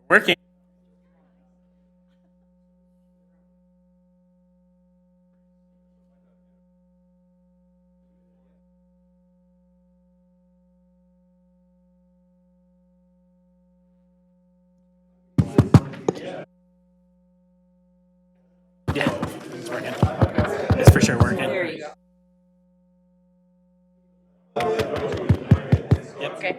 Working. Yeah, it's working. It's for sure working. There you go. Yep. Okay.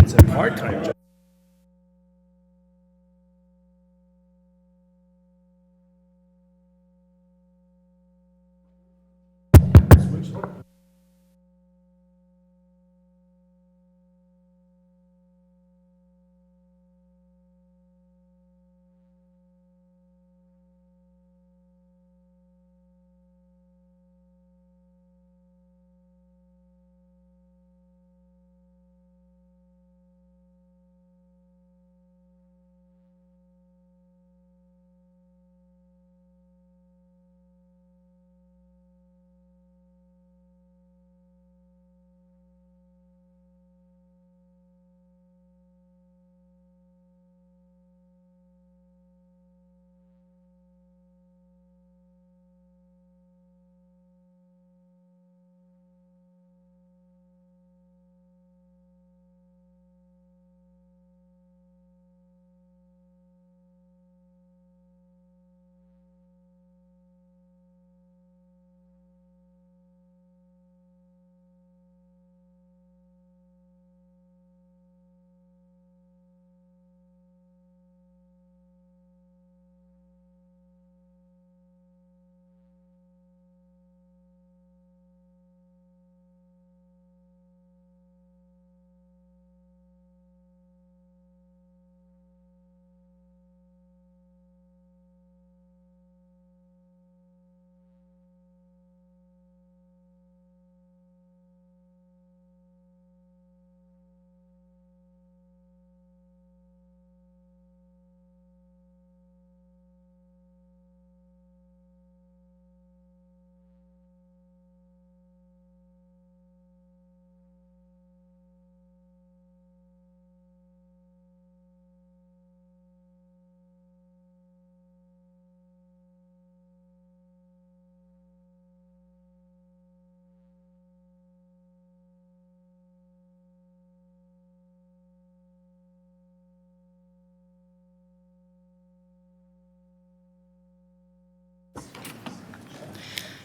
It's a part-time job.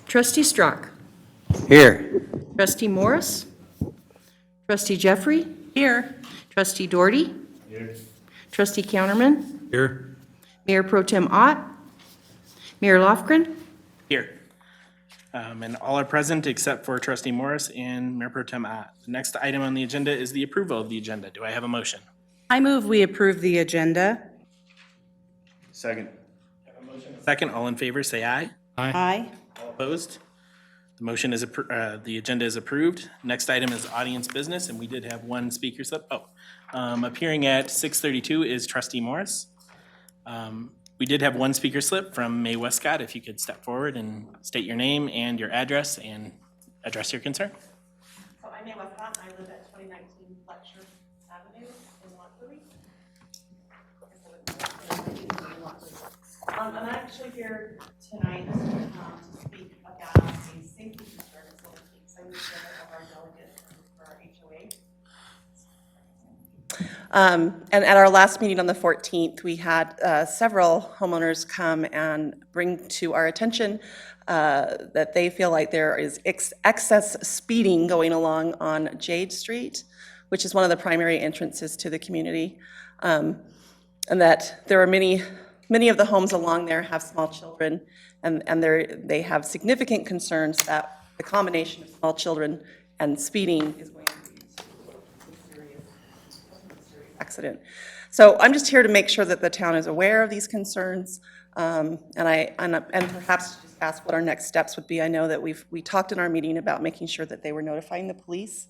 Trustee Strock. Here. Trustee Morris. Trustee Jeffrey. Here. Trustee Doherty. Here. Trustee Counterman. Here. Mayor Pro Tem Ott. Mayor Lofgren. Here. And all are present except for Trustee Morris and Mayor Pro Tem Ott. The next item on the agenda is the approval of the agenda. Do I have a motion? I move we approve the agenda. Second. Second, all in favor, say aye. Aye. All opposed? The motion is, the agenda is approved. Next item is audience business, and we did have one speaker slip. Appearing at 6:32 is Trustee Morris. We did have one speaker slip from Mae Westcott. If you could step forward and state your name and your address and address your concern. So I'm Mae Westcott, and I live at 2019 Fletcher Avenue in Lockwood. I'm actually here tonight to speak about a safety concern in Silver Peaks. I'm the chairman of our delegate for our HOA. And at our last meeting on the 14th, we had several homeowners come and bring to our attention that they feel like there is excess speeding going along on Jade Street, which is one of the primary entrances to the community, and that there are many of the homes along there have small children, and they have significant concerns that the combination of small children and speeding is going to lead to a serious accident. So I'm just here to make sure that the town is aware of these concerns, and perhaps just ask what our next steps would be. I know that we talked in our meeting about making sure that they were notifying the police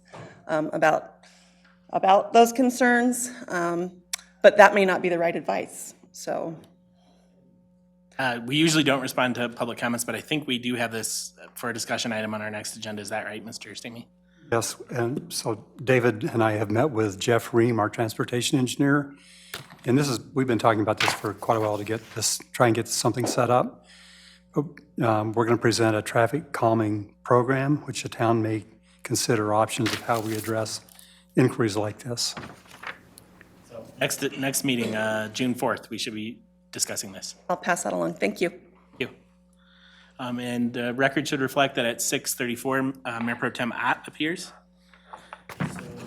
about those concerns, but that may not be the right advice, so. We usually don't respond to public comments, but I think we do have this for a discussion item on our next agenda. Is that right, Mr. Stamey? Yes, and so David and I have met with Jeff Ream, our transportation engineer, and we've been talking about this for quite a while to try and get something set up. We're going to present a traffic calming program, which the town may consider options of how we address inquiries like this. Next meeting, June 4th, we should be discussing this. I'll pass that along. Thank you. Thank you. And the record should reflect that at 6:34, Mayor Pro Tem Ott appears.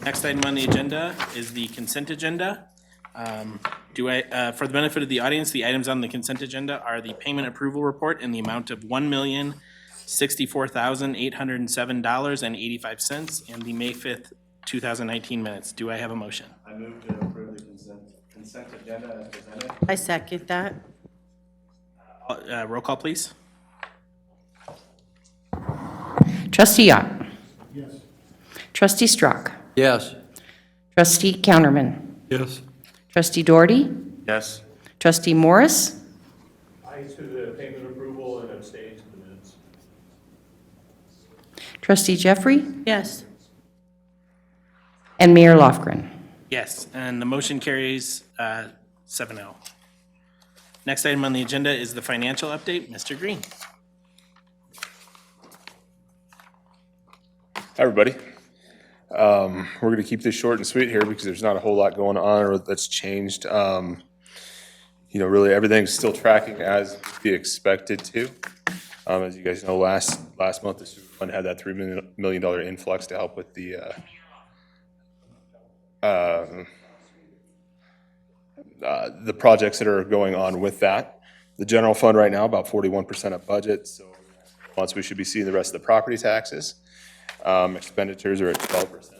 Next item on the agenda is the consent agenda. For the benefit of the audience, the items on the consent agenda are the payment approval report in the amount of $1,064,807.85 and the May 5th, 2019 minutes. Do I have a motion? I move to approve the consent agenda as presented. I second that. Roll call, please. Trustee Yott. Yes. Trustee Strock. Yes. Trustee Counterman. Yes. Trustee Doherty. Yes. Trustee Morris. Aye to the payment approval and abstain to the minutes. Trustee Jeffrey. Yes. And Mayor Lofgren. Yes, and the motion carries 7-0. Next item on the agenda is the financial update. Mr. Green. Hi, everybody. We're going to keep this short and sweet here because there's not a whole lot going on or that's changed. Really everything's still tracking as we expected to. As you guys know, last month, the super fund had that $3 million influx to help with the projects that are going on with that. The general fund right now, about 41% of budget. So once we should be seeing the rest of the property taxes. Expenditures are at 12%.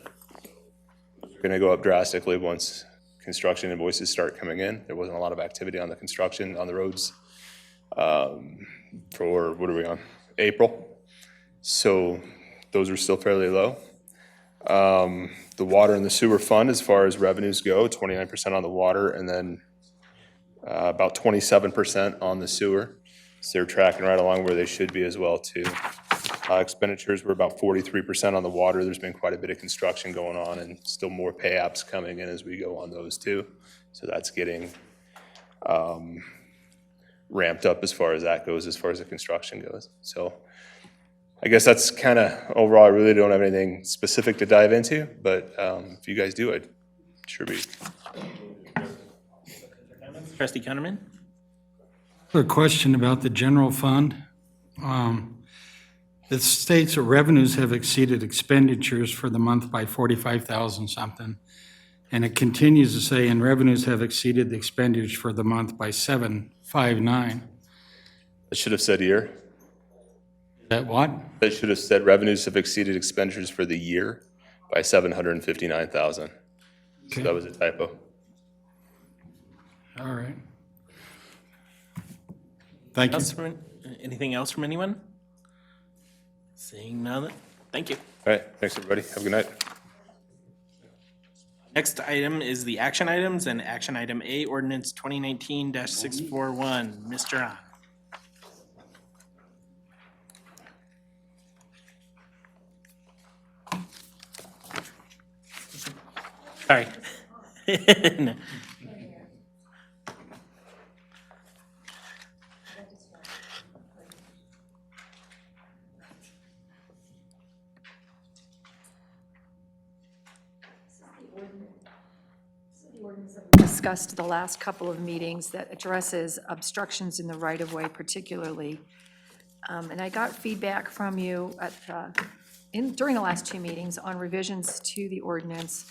They're going to go up drastically once construction invoices start coming in. There wasn't a lot of activity on the construction on the roads for, what are we on? April. So those are still fairly low. The water and the sewer fund, as far as revenues go, 29% on the water and then about 27% on the sewer. So they're tracking right along where they should be as well too. Expenditures were about 43% on the water. There's been quite a bit of construction going on and still more pay apps coming in as we go on those too. So that's getting ramped up as far as that goes, as far as the construction goes. So I guess that's kind of overall. I really don't have anything specific to dive into, but if you guys do, I'd sure be. Trustee Counterman. A question about the general fund. It states that revenues have exceeded expenditures for the month by 45,000 something. And it continues to say, and revenues have exceeded the expenditures for the month by 759. It should have said year. That what? It should have said revenues have exceeded expenditures for the year by 759,000. So that was a typo. All right. Thank you. Anything else from anyone? Seeing none, thank you. All right, thanks everybody. Have a good night. Next item is the action items and action item A, ordinance 2019-641. Mr. On. Sorry. No. Discussed the last couple of meetings that addresses obstructions in the right-of-way particularly. And I got feedback from you during the last two meetings on revisions to the ordinance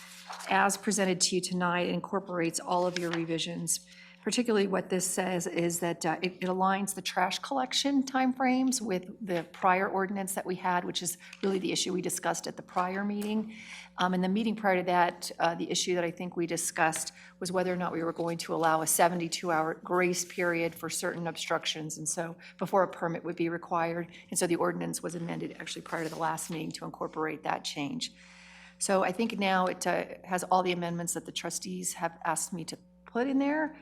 as presented to you tonight. It incorporates all of your revisions, particularly what this says is that it aligns the trash collection timeframes with the prior ordinance that we had, which is really the issue we discussed at the prior meeting. In the meeting prior to that, the issue that I think we discussed was whether or not we were going to allow a 72-hour grace period for certain obstructions, and so before a permit would be required. And so the ordinance was amended actually prior to the last meeting to incorporate that change. So I think now it has all the amendments that the trustees have asked me to put in there,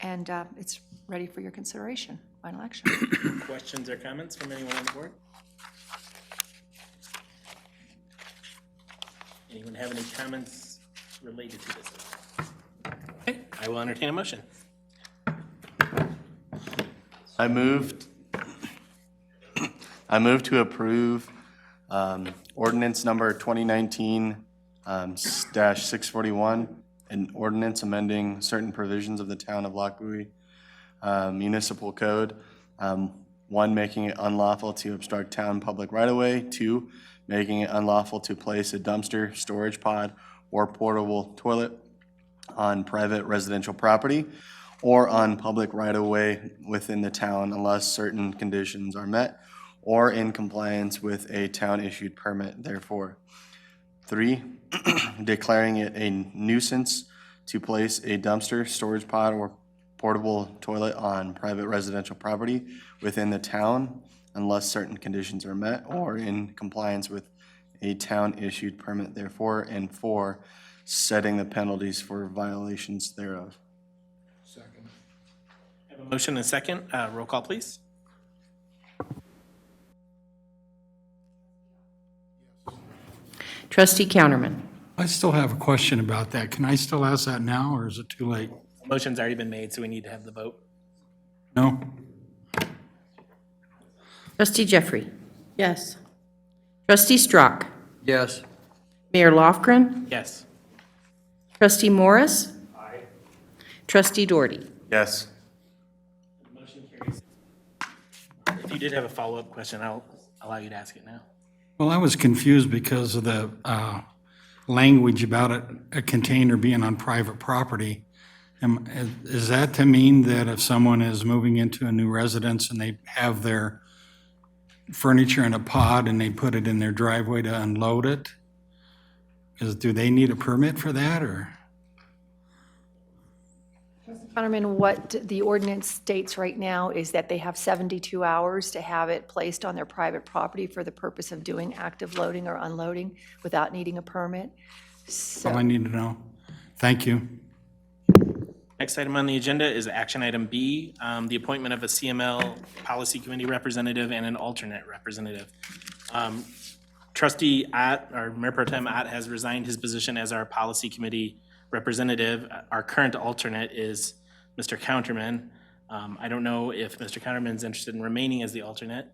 and it's ready for your consideration, final action. Questions or comments from anyone on the board? Anyone have any comments related to this? Okay, I will entertain a motion. I moved to approve ordinance number 2019-641, an ordinance amending certain provisions of the Town of Lochbuie Municipal Code. 1, making it unlawful to obstruct town public right-of-way. 2, making it unlawful to place a dumpster, storage pod, or portable toilet on private residential property or on public right-of-way within the town unless certain conditions are met or in compliance with a town-issued permit, therefore. 3, declaring it a nuisance to place a dumpster, storage pod, or portable toilet on private residential property within the town unless certain conditions are met or in compliance with a town-issued permit, therefore. And 4, setting the penalties for violations thereof. I have a motion and a second. Roll call, please. Trustee Counterman. I still have a question about that. Can I still ask that now, or is it too late? Motion's already been made, so we need to have the vote. No? Trustee Jeffrey. Yes. Trustee Strock. Yes. Mayor Lofgren. Yes. Trustee Morris. Aye. Trustee Doherty. Yes. Motion carries. If you did have a follow-up question, I'll allow you to ask it now. Well, I was confused because of the language about a container being on private property. Is that to mean that if someone is moving into a new residence and they have their furniture in a pod and they put it in their driveway to unload it, do they need a permit for that, or? Counterman, what the ordinance states right now is that they have 72 hours to have it placed on their private property for the purpose of doing active loading or unloading without needing a permit. That's all I need to know. Thank you. Next item on the agenda is action item B, the appointment of a CML Policy Committee representative and an alternate representative. Trustee Ott, or Mayor Pro Tem Ott, has resigned his position as our Policy Committee representative. Our current alternate is Mr. Counterman. I don't know if Mr. Counterman's interested in remaining as the alternate,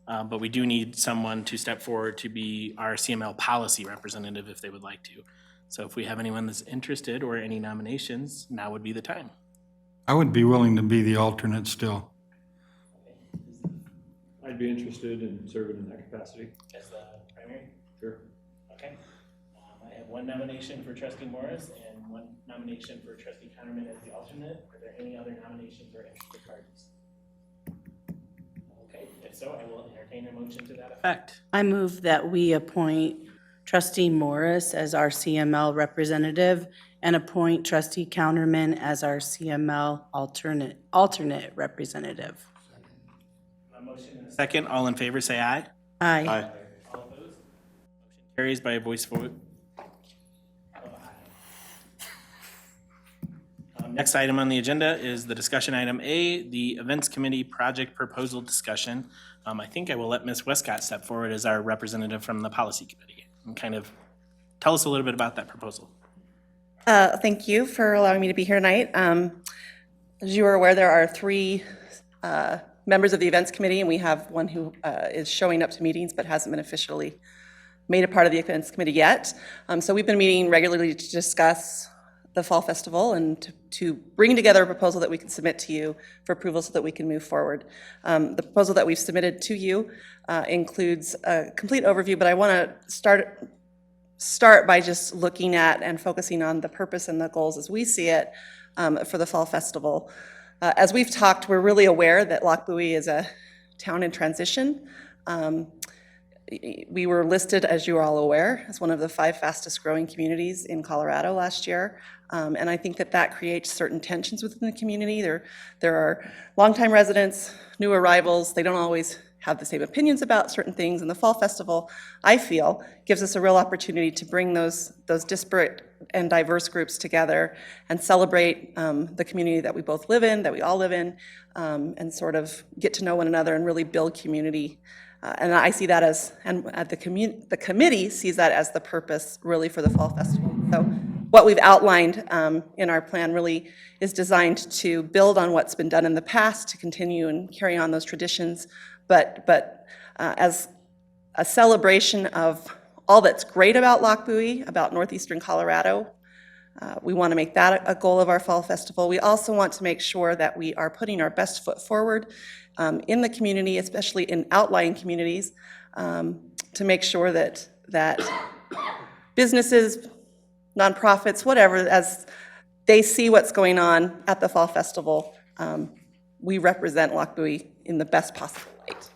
but we do need someone to step forward to be our CML Policy representative if they would like to. So if we have anyone that's interested or any nominations, now would be the time. I would be willing to be the alternate still. I'd be interested in serving in that capacity. As the primary? Sure. Okay. I have one nomination for Trustee Morris and one nomination for Trustee Counterman as the alternate. Are there any other nominations or interested parties? Okay, if so, I will entertain a motion to that effect. I move that we appoint Trustee Morris as our CML representative and appoint Trustee Counterman as our CML alternate representative. A motion and a second. All in favor, say aye. Aye. All opposed? Motion carries by a voice vote. Next item on the agenda is the discussion item A, the Events Committee Project Proposal Discussion. I think I will let Ms. Westcott step forward as our representative from the Policy Committee and kind of tell us a little bit about that proposal. Thank you for allowing me to be here tonight. As you are aware, there are 3 members of the Events Committee, and we have one who is showing up to meetings but hasn't been officially made a part of the Events Committee yet. So we've been meeting regularly to discuss the Fall Festival and to bring together a proposal that we can submit to you for approval so that we can move forward. The proposal that we've submitted to you includes a complete overview, but I want to start start by just looking at and focusing on the purpose and the goals as we see it for the Fall Festival. As we've talked, we're really aware that Lochbuie is a town in transition. We were listed, as you are all aware, as one of the 5 fastest growing communities in Colorado last year. And I think that that creates certain tensions within the community. There are longtime residents, new arrivals. They don't always have the same opinions about certain things. And the Fall Festival, I feel, gives us a real opportunity to bring those disparate and diverse groups together and celebrate the community that we both live in, that we all live in, and sort of get to know one another and really build community. And I see that as, and the committee sees that as the purpose really for the Fall Festival. So what we've outlined in our plan really is designed to build on what's been done in the past, to continue and carry on those traditions, but as a celebration of all that's great about Lochbuie, about northeastern Colorado. We want to make that a goal of our Fall Festival. We also want to make sure that we are putting our best foot forward in the community, especially in outlying communities, to make sure that businesses, nonprofits, whatever, as they see what's going on at the Fall Festival, we represent Lochbuie in the best possible light.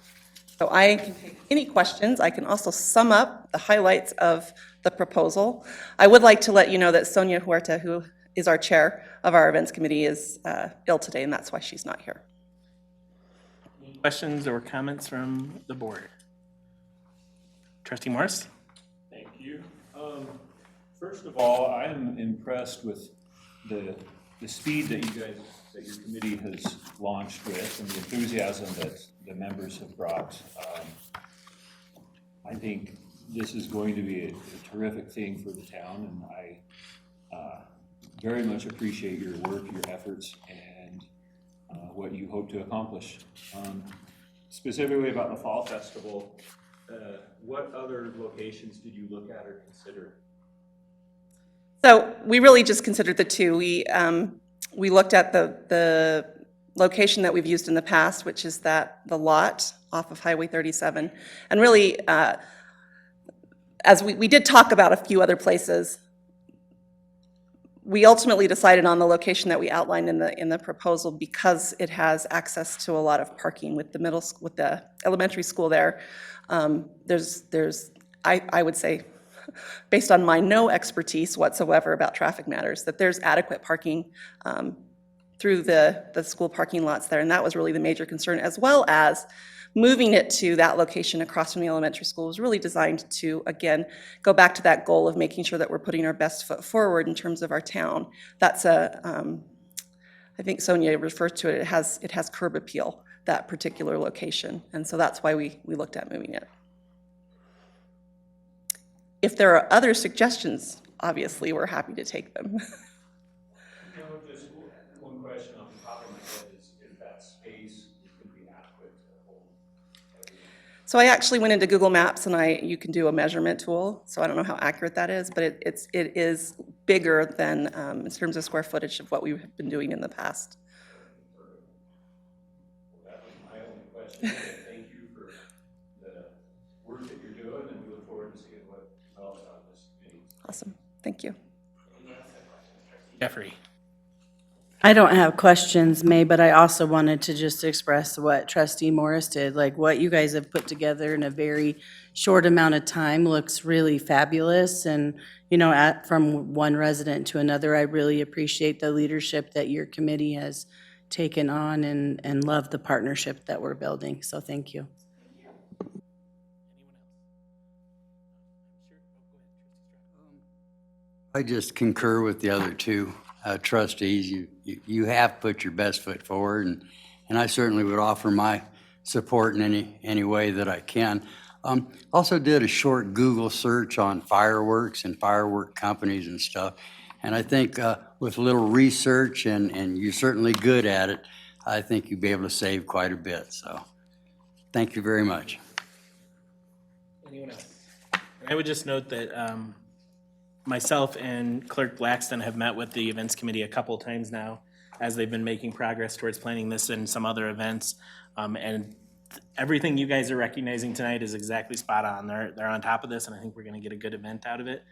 So I can take any questions. I can also sum up the highlights of the proposal. I would like to let you know that Sonia Huerta, who is our chair of our events committee, is ill today, and that's why she's not here. Any questions or comments from the board? Trustee Morris? Thank you. First of all, I am impressed with the speed that you guys, that your committee has launched with, and the enthusiasm that the members have brought. I think this is going to be a terrific thing for the town, and I very much appreciate your work, your efforts, and what you hope to accomplish. Specifically about the Fall Festival, what other locations did you look at or consider? So we really just considered the 2. We looked at the location that we've used in the past, which is the lot off of Highway 37. And really, as we did talk about a few other places, we ultimately decided on the location that we outlined in the proposal because it has access to a lot of parking with the elementary school there. I would say, based on my no expertise whatsoever about traffic matters, that there's adequate parking through the school parking lots there, and that was really the major concern, as well as moving it to that location across from the elementary school was really designed to, again, go back to that goal of making sure that we're putting our best foot forward in terms of our town. That's I think Sonia refers to it, it has curb appeal, that particular location, and so that's why we looked at moving it. If there are other suggestions, obviously, we're happy to take them. Just one question off the top of my head is if that space is going to be adequate to hold everything. So I actually went into Google Maps, and you can do a measurement tool, so I don't know how accurate that is, but it is bigger than, in terms of square footage, of what we've been doing in the past. That was my only question. Thank you for the work that you're doing, and we look forward to seeing what develops out of this meeting. Awesome, thank you. Jeffrey? I don't have questions, May, but I also wanted to just express what Trustee Morris did. Like, what you guys have put together in a very short amount of time looks really fabulous. And, from one resident to another, I really appreciate the leadership that your committee has taken on and love the partnership that we're building. So thank you. I just concur with the other 2 trustees. You have put your best foot forward, and I certainly would offer my support in any way that I can. Also did a short Google search on fireworks and firework companies and stuff, and I think with a little research, and you're certainly good at it, I think you'd be able to save quite a bit. So thank you very much. Anyone else? I would just note that myself and Clerk Blackston have met with the events committee a couple times now as they've been making progress towards planning this and some other events. And everything you guys are recognizing tonight is exactly spot on. They're on top of this, and I think we're gonna get a good event out of it.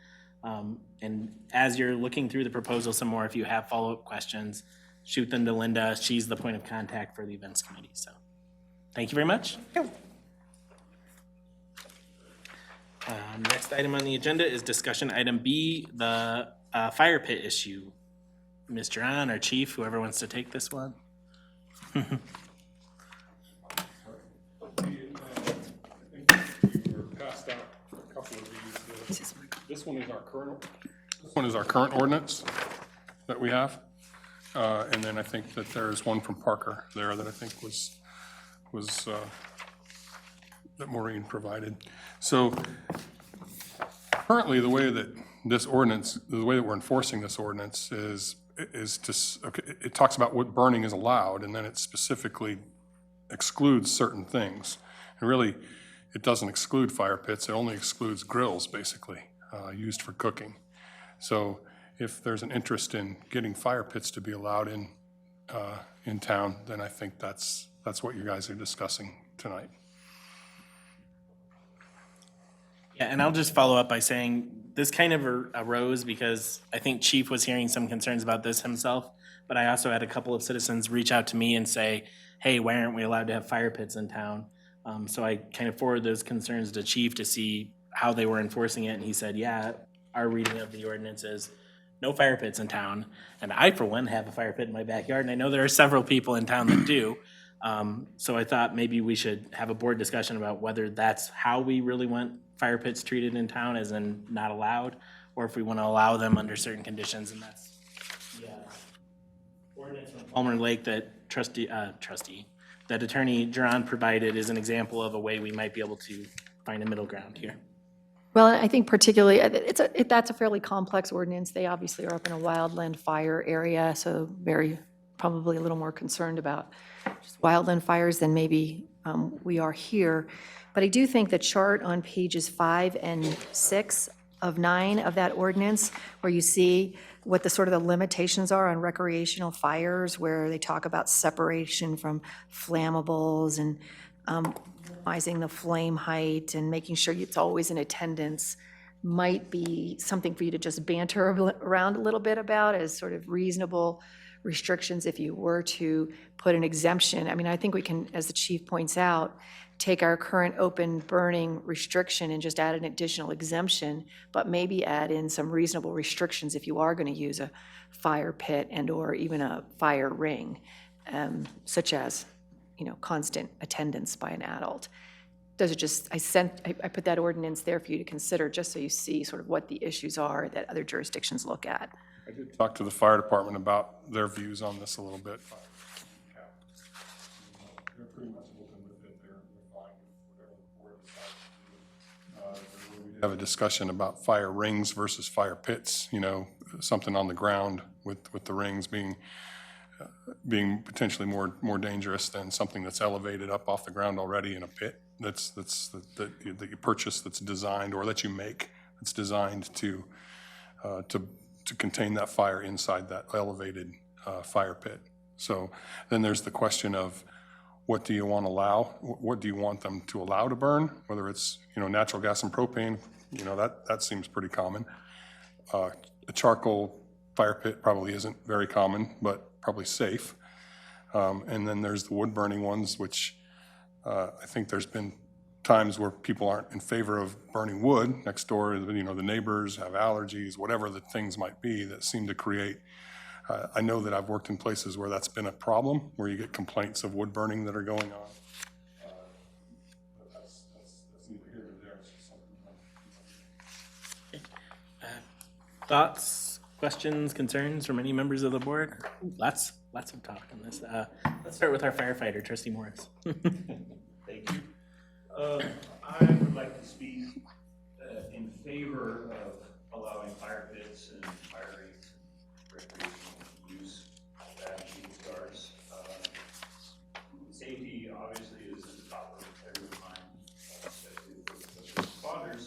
And as you're looking through the proposal some more, if you have follow-up questions, shoot them to Linda. She's the point of contact for the events committee, so. Thank you very much. Next item on the agenda is discussion item B, the fire pit issue. Mr. John or Chief, whoever wants to take this one. We were passed out a couple of these. This one is our current ordinance that we have. And then I think that there's one from Parker there that I think was that Maureen provided. So currently, the way that this ordinance, the way that we're enforcing this ordinance is okay, it talks about what burning is allowed, and then it specifically excludes certain things. And really, it doesn't exclude fire pits, it only excludes grills, basically, used for cooking. So if there's an interest in getting fire pits to be allowed in town, then I think that's what you guys are discussing tonight. Yeah, and I'll just follow up by saying this kind of arose because I think Chief was hearing some concerns about this himself, but I also had a couple of citizens reach out to me and say, hey, why aren't we allowed to have fire pits in town? So I kind of forwarded those concerns to Chief to see how they were enforcing it, and he said, yeah, our reading of the ordinance is no fire pits in town. And I, for one, have a fire pit in my backyard, and I know there are several people in town that do. So I thought maybe we should have a board discussion about whether that's how we really want fire pits treated in town, as in not allowed, or if we want to allow them under certain conditions, and that's the ordinance from Palmer Lake that that Attorney Duran provided is an example of a way we might be able to find a middle ground here. Well, I think particularly, that's a fairly complex ordinance. They obviously are up in a wildland fire area, so probably a little more concerned about just wildland fires than maybe we are here. But I do think the chart on pages 5 and 6 of 9 of that ordinance, where you see what the sort of the limitations are on recreational fires, where they talk about separation from flammables and minimizing the flame height and making sure it's always in attendance, might be something for you to just banter around a little bit about as sort of reasonable restrictions if you were to put an exemption. I mean, I think we can, as the chief points out, take our current open burning restriction and just add an additional exemption, but maybe add in some reasonable restrictions if you are going to use a fire pit and or even a fire ring, such as, constant attendance by an adult. Those are just, I put that ordinance there for you to consider, just so you see sort of what the issues are that other jurisdictions look at. I did talk to the fire department about their views on this a little bit. They're pretty much open with it. They're fine with whatever the board decides to do. We have a discussion about fire rings versus fire pits, something on the ground with the rings being potentially more dangerous than something that's elevated up off the ground already in a pit that you purchase, that's designed, or that you make, that's designed to contain that fire inside that elevated fire pit. So then there's the question of, what do you want to allow? What do you want them to allow to burn? Whether it's, natural gas and propane, that seems pretty common. A charcoal fire pit probably isn't very common, but probably safe. And then there's the wood burning ones, which I think there's been times where people aren't in favor of burning wood next door. The neighbors have allergies, whatever the things might be that seem to create. I know that I've worked in places where that's been a problem, where you get complaints of wood burning that are going on. But that's neither here nor there. It's just something. Thoughts, questions, concerns from any members of the board? Lots of talk on this. Let's start with our firefighter, Trustee Morris. Thank you. I would like to speak in favor of allowing fire pits and fire rings recreational use at shooting stars. Safety obviously is at the top of everyone's mind, especially for first responders.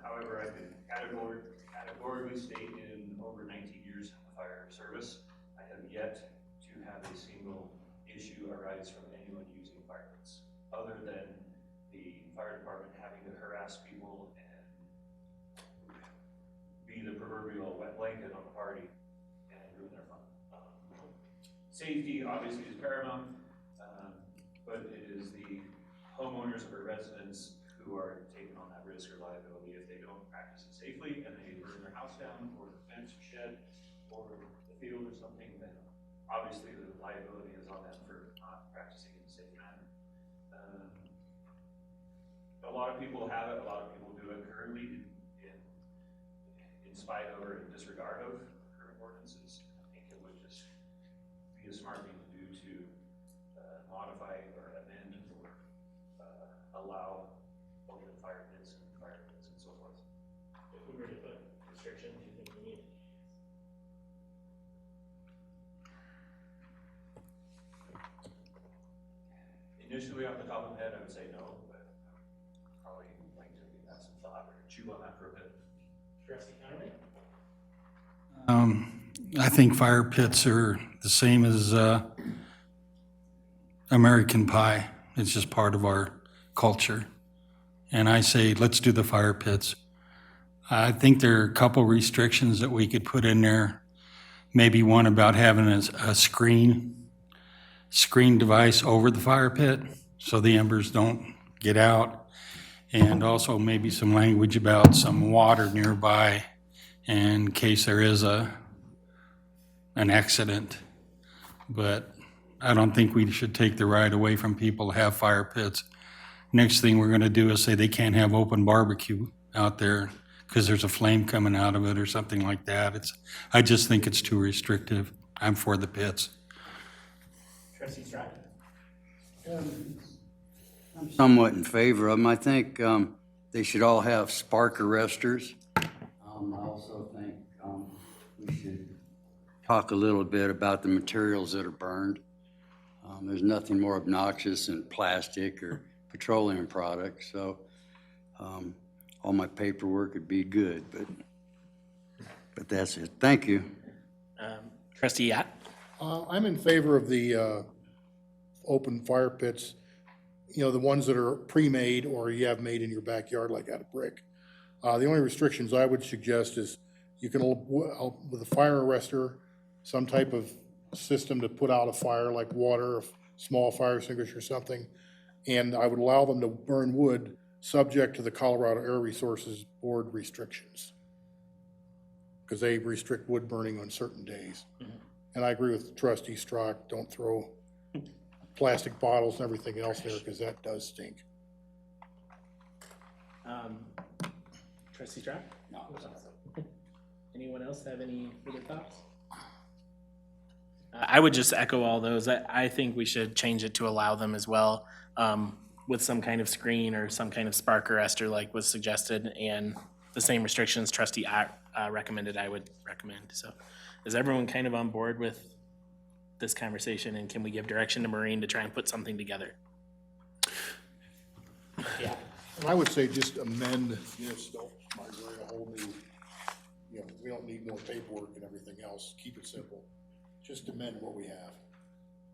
However, I can categorically state in over 19 years of fire service, I have yet to have a single issue arise from anyone using fire pits. party and ruin their fun. Safety obviously is paramount, but it is the homeowners or residents who are taking on that risk or liability if they don't practice it safely and they burn their house down or the fence or shed or the field or something, then obviously the liability is on them for not practicing in a safe manner. A lot of people have it, a lot of people do it currently in spite of or in disregard of current ordinances. I think it would just be a smart thing to do to modify or amend or allow open fire pits and so forth. If we were to put restrictions, do you think we need? Initially, off the top of my head, I would say no, but probably like to give that some thought or chew on that for a bit. Trustee Conley? I think fire pits are the same as American Pie. It's just part of our culture. And I say, let's do the fire pits. I think there are a couple restrictions that we could put in there. Maybe one about having a screen device over the fire pit so the embers don't get out. And also maybe some language about some water nearby in case there is an accident. But I don't think we should take the right away from people to have fire pits. Next thing we're gonna do is say they can't have open barbecue out there because there's a flame coming out of it or something like that. I just think it's too restrictive. I'm for the pits. Trustee Stride? I'm somewhat in favor of them. I think they should all have spark arresters. I also think we should talk a little bit about the materials that are burned. There's nothing more obnoxious than plastic or petroleum products, so all my paperwork would be good, but that's it. Thank you. Trustee Yatt? I'm in favor of the open fire pits, you know, the ones that are pre-made or you have made in your backyard, like out of brick. The only restrictions I would suggest is you can, with a fire arrestor, some type of system to put out a fire, like water, a small fire extinguisher or something, and I would allow them to burn wood subject to the Colorado Air Resources Board restrictions, because they restrict wood burning on certain days. And I agree with Trustee Strzok, don't throw plastic bottles and everything else there, because that does stink. Trustee Strzok? No. Anyone else have any further thoughts? I would just echo all those. I think we should change it to allow them as well, with some kind of screen or some kind of spark arrestor like was suggested, and the same restrictions Trustee recommended, I would recommend. So is everyone kind of on board with this conversation, and can we give direction to Maureen to try and put something together? Yeah. And I would say just amend, just don't migrate a whole new, you know, we don't need more paperwork and everything else. Keep it simple. Just amend what we have.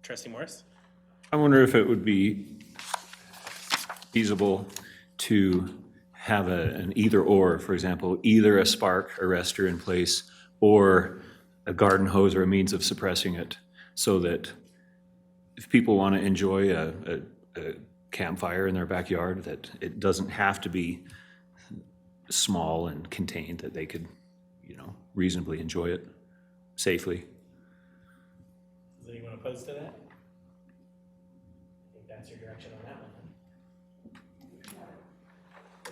Trustee Morris? I wonder if it would be feasible to have an either or, for example, either a spark arrestor in place or a garden hose or a means of suppressing it, so that if people want to enjoy a campfire in their backyard, that it doesn't have to be small and contained, that they could, you know, reasonably enjoy it safely. Is anyone opposed to that? I think that's your direction on that one.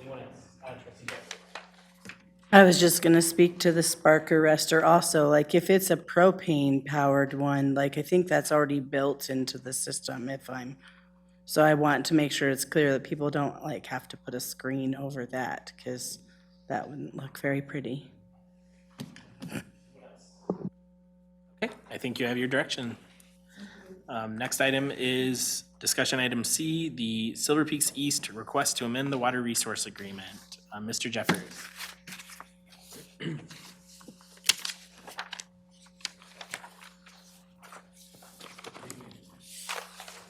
Anyone else? Trustee Joseph? I was just gonna speak to the spark arrestor also, like if it's a propane powered one, like I think that's already built into the system so I want to make sure it's clear that people don't like have to put a screen over that, because that wouldn't look very pretty. Okay, I think you have your direction. Next item is discussion item C, the Silver Peaks East request to amend the water resource agreement. Mr. Jeffers.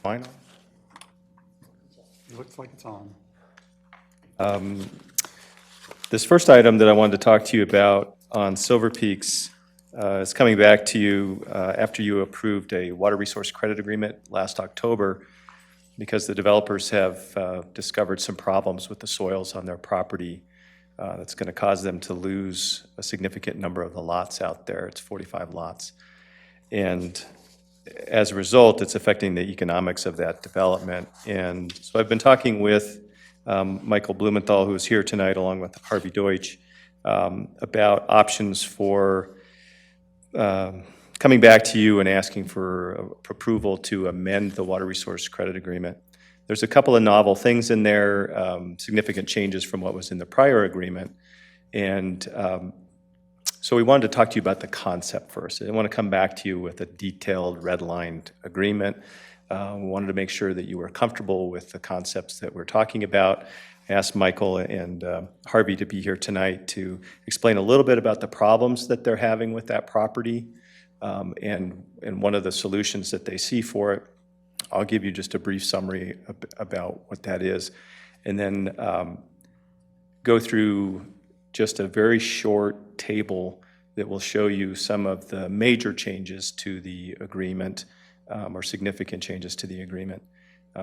Fine. It looks like it's on. This first item that I wanted to talk to you about on Silver Peaks is coming back to you after you approved a water resource credit agreement last October because the developers have discovered some problems with the soils on their property that's going to cause them to lose a significant number of the lots out there. It's 45 lots. And as a result, it's affecting the economics of that development. And so I've been talking with Michael Blumenthal, who is here tonight, along with Harvey Deutsch, about options for coming back to you and asking for approval to amend the water resource credit agreement. There's a couple of novel things in there, significant changes from what was in the prior agreement. And so we wanted to talk to you about the concept first. I didn't want to come back to you with a detailed redlined agreement. We wanted to make sure that you were comfortable with the concepts that we're talking about. I asked Michael and Harvey to be here tonight to explain a little bit about the problems that they're having with that property and one of the solutions that they see for it. I'll give you just a brief summary about what that is, and then go through just a very short table that will show you some of the major changes to the agreement or significant changes to the agreement,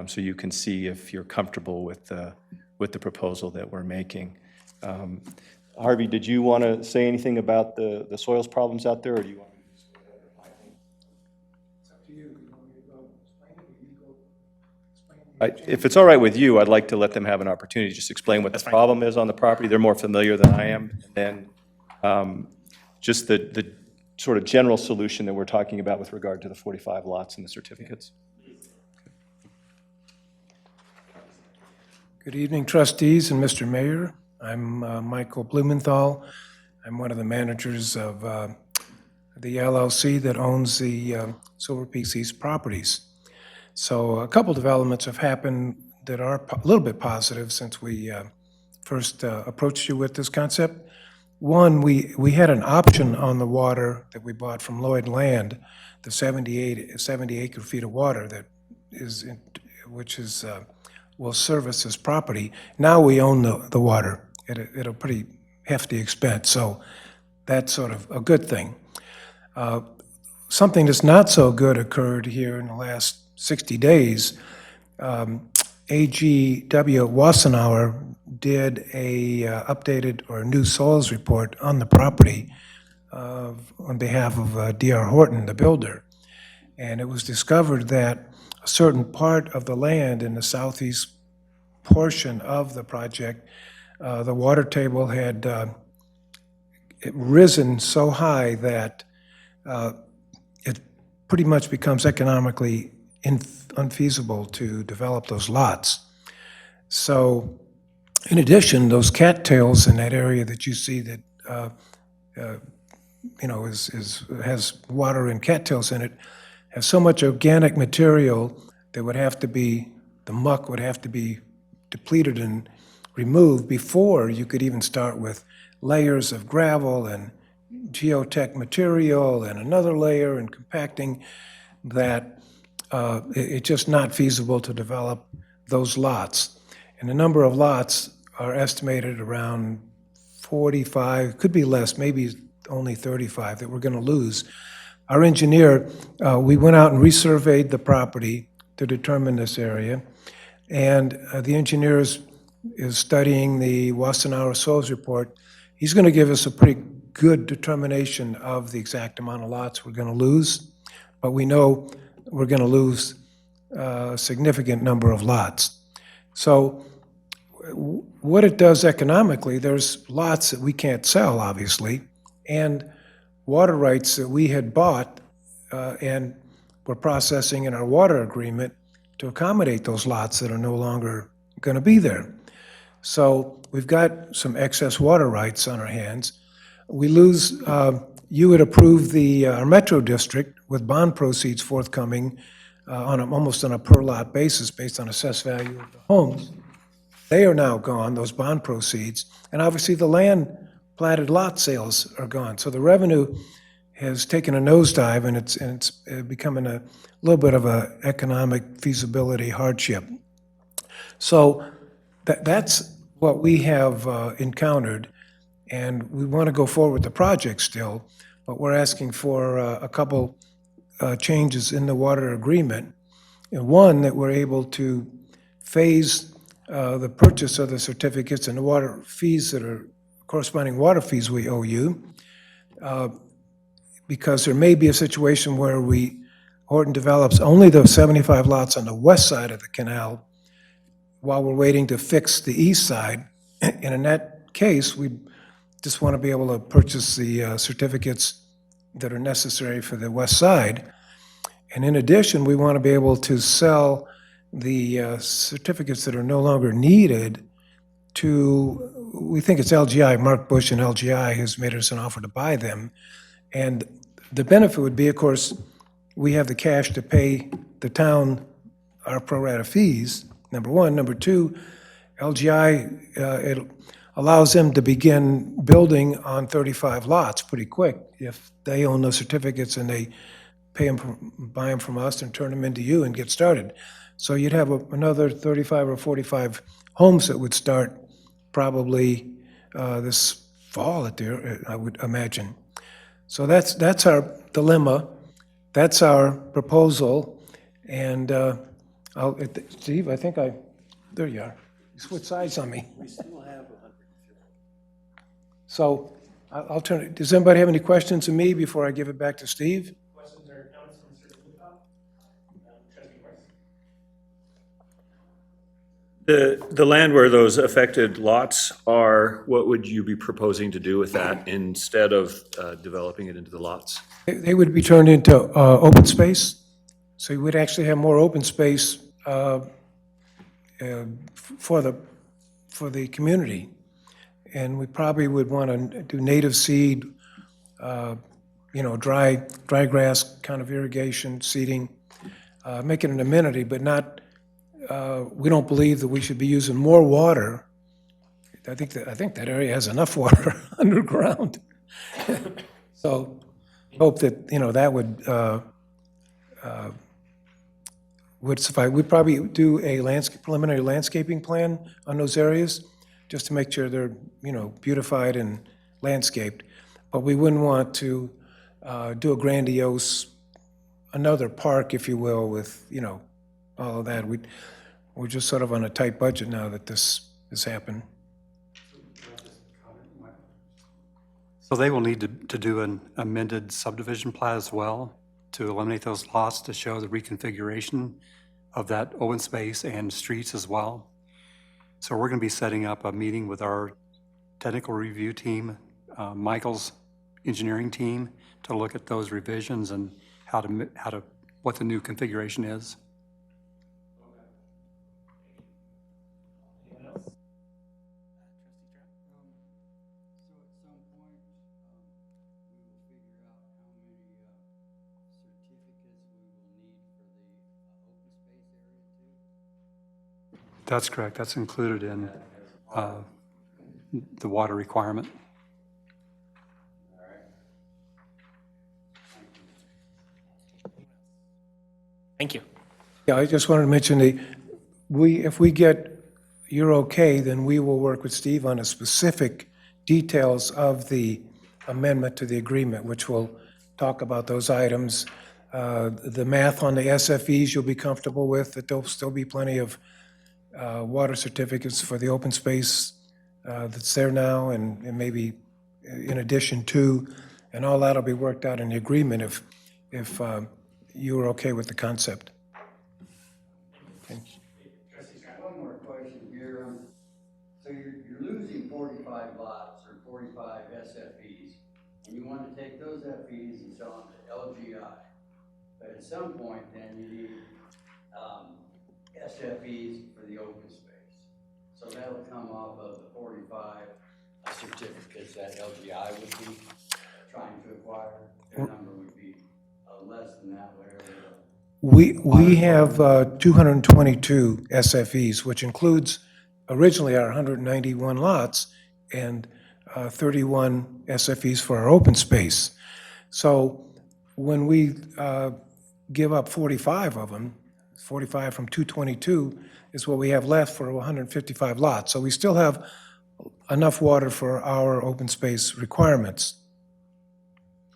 so you can see if you're comfortable with the proposal that we're making. Harvey, did you want to say anything about the soils problems out there, or do you want me to just go ahead and explain them? It's up to you. You want me to go explain it, or you go explain it? If it's all right with you, I'd like to let them have an opportunity to just explain what the problem is on the property. They're more familiar than I am. And then just the sort of general solution that we're talking about with regard to the 45 lots and the certificates. Good evening, trustees and Mr. Mayor. I'm Michael Blumenthal. I'm one of the managers of the LLC that owns the Silver Peaks East properties. So a couple developments have happened that are a little bit positive since we first approached you with this concept. One, we had an option on the water that we bought from Lloyd Land, the 70 acre feet of water that is, will service this property. Now we own the water at a pretty hefty expense, so that's sort of a good thing. Something that's not so good occurred here in the last 60 days. AGW Wassenaar did a updated or new soils report on the property on behalf of D.R. Horton, the builder. And it was discovered that a certain part of the land in the southeast portion of the project, the water table had risen so high that it pretty much becomes economically unfeasible to develop those lots. So in addition, those cattails in that area that you see that has water and cattails in it, have so much organic material that would have to be, the muck would have to be depleted and removed before you could even start with layers of gravel and geotech material and another layer and compacting, that it's just not feasible to develop those lots. And the number of lots are estimated around 45, could be less, maybe only 35 that we're going to lose. Our engineer, we went out and resurveyed the property to determine this area, and the engineer is studying the Wassenaar Soils report. He's going to give us a pretty good determination of the exact amount of lots we're going to lose, but we know we're going to lose a significant number of lots. So what it does economically, there's lots that we can't sell, obviously, and water rights that we had bought and were processing in our water agreement to accommodate those lots that are no longer going to be there. So we've got some excess water rights on our hands. We lose, you had approved our Metro District with bond proceeds forthcoming almost on a per lot basis based on assessed value of the homes. They are now gone, those bond proceeds, and obviously the land platted lot sales are gone. So the revenue has taken a nosedive, and it's becoming a little bit of a economic feasibility hardship. So that's what we have encountered, and we want to go forward with the project still, but we're asking for a couple changes in the water agreement. And one, that we're able to phase the purchase of the certificates and the water fees that are corresponding water fees we owe you, because there may be a situation where Horton develops only those 75 lots on the west side of the canal while we're waiting to fix the east side. And in that case, we just want to be able to purchase the certificates that are necessary for the west side. And in addition, we want to be able to sell the certificates that are no longer needed to, we think it's LGI, Mark Bush and LGI has made us an offer to buy them. And the benefit would be, of course, we have the cash to pay the town our pro rata fees, number one. Number two, LGI, it allows them to begin building on 35 lots pretty quick if they own those certificates and they pay them, buy them from us and turn them into you and get started. So you'd have another 35 or 45 homes that would start probably this fall at the, I would imagine. So that's our dilemma. That's our proposal. And Steve, I think there you are. You switched sides on me. We still have 150. So I'll turn it, does anybody have any questions of me before I give it back to Steve? Questions or comments from Mr. Lippow? Trustee Morris? The land where those affected lots are, what would you be proposing to do with that instead of developing it into the lots? They would be turned into open space. So you would actually have more open space for the community. And we probably would want to do native seed, dry grass kind of irrigation, seeding, make it an amenity, but not, we don't believe that we should be using more water. I think that area has enough water underground. So hope that, that would suffice. We'd probably do a preliminary landscaping plan on those areas, just to make sure they're, beautified and landscaped. But we wouldn't want to do a grandiose, another park, if you will, with, all of that. We're just sort of on a tight budget now that this has happened. So they will need to do an amended subdivision plat as well to eliminate those lots to show the reconfiguration of that open space and streets as well. So we're going to be setting up a meeting with our technical review team, Michael's engineering team, to look at those revisions and what the new configuration is. That's correct. That's included in the water requirement. Thank you. Yeah, I just wanted to mention if we get you're okay, then we will work with Steve on the specific details of the amendment to the agreement, which will talk about those items. The math on the SFEs you'll be comfortable with, that there'll still be plenty of water certificates for the open space that's there now, and maybe in addition to, and all that'll be worked out in the agreement if you are okay with the concept. One more question here. So you're losing 45 lots or 45 SFEs, and you want to take those FEs and sell them to LGI. But at some point, then you need SFEs for the open space. So that'll come off of the 45 certificates that LGI would be trying to acquire. Their number would be less than that, whatever. We have 222 SFEs, which includes originally our 191 lots and 31 SFEs for our open space. So when we give up 45 of them, 45 from 222 is what we have left for 155 lots. So we still have enough water for our open space requirements.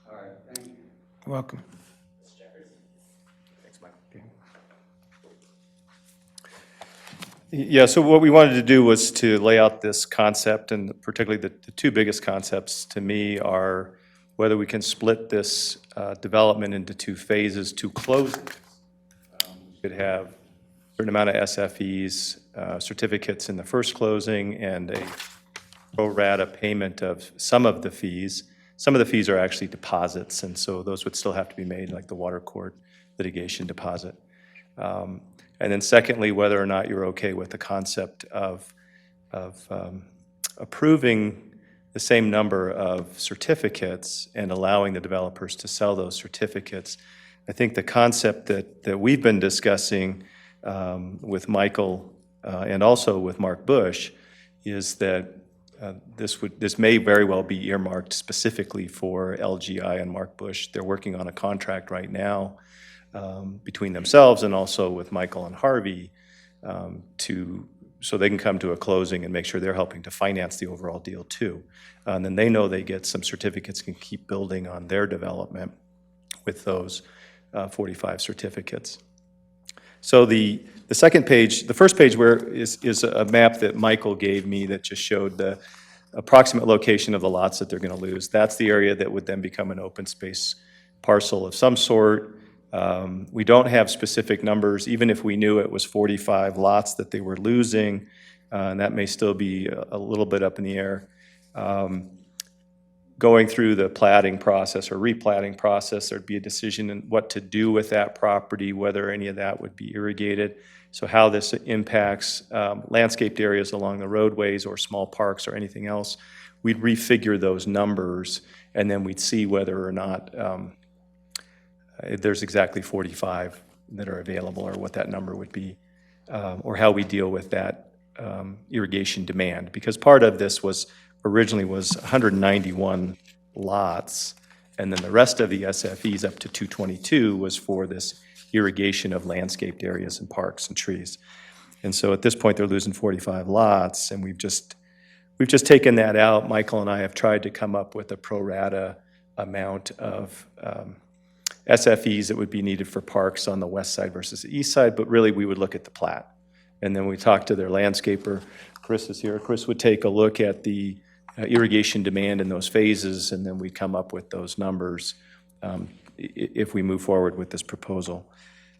All right. Welcome. Yeah, so what we wanted to do was to lay out this concept, and particularly the two biggest concepts to me are whether we can split this development into two phases to close it. We could have a certain amount of SFEs, certificates in the first closing, and a pro rata payment of some of the fees. Some of the fees are actually deposits, and so those would still have to be made, like the water court litigation deposit. And then secondly, whether or not you're okay with the concept of approving the same number of certificates and allowing the developers to sell those certificates. I think the concept that we've been discussing with Michael and also with Mark Bush is that this may very well be earmarked specifically for LGI and Mark Bush. They're working on a contract right now between themselves and also with Michael and Harvey so they can come to a closing and make sure they're helping to finance the overall deal too. And then they know they get some certificates, can keep building on their development with those 45 certificates. So the second page, the first page is a map that Michael gave me that just showed the approximate location of the lots that they're going to lose. That's the area that would then become an open space parcel of some sort. We don't have specific numbers, even if we knew it was 45 lots that they were losing, and that may still be a little bit up in the air. Going through the platting process or replatting process, there'd be a decision in what to do with that property, whether any of that would be irrigated. So how this impacts landscaped areas along the roadways or small parks or anything else, we'd refigure those numbers, and then we'd see whether or not there's exactly 45 that are available or what that number would be, or how we deal with that irrigation demand. Because part of this originally was 191 lots, and then the rest of the SFEs up to 222 was for this irrigation of landscaped areas and parks and trees. And so at this point, they're losing 45 lots, and we've just taken that out. Michael and I have tried to come up with a pro rata amount of SFEs that would be needed for parks on the west side versus the east side, but really we would look at the plat. And then we talked to their landscaper, Chris is here. Chris would take a look at the irrigation demand in those phases, and then we'd come up with those numbers if we move forward with this proposal.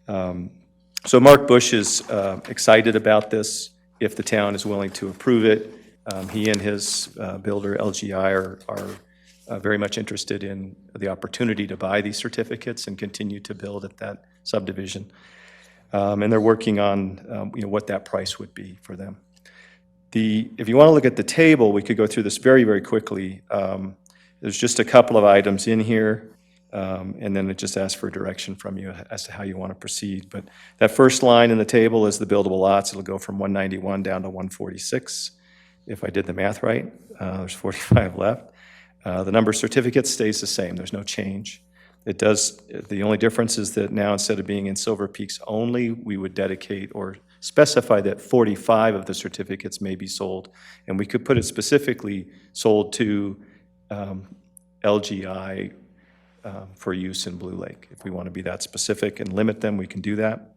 So Mark Bush is excited about this if the town is willing to approve it. He and his builder, LGI, are very much interested in the opportunity to buy these certificates and continue to build at that subdivision. And they're working on what that price would be for them. If you want to look at the table, we could go through this very, very quickly. There's just a couple of items in here, and then it just asks for direction from you as to how you want to proceed. But that first line in the table is the buildable lots. It'll go from 191 down to 146, if I did the math right. There's 45 left. The number of certificates stays the same. There's no change. It does. The only difference is that now, instead of being in Silver Peaks only, we would dedicate or specify that 45 of the certificates may be sold, and we could put it specifically sold to LGI for use in Blue Lake. If we want to be that specific and limit them, we can do that.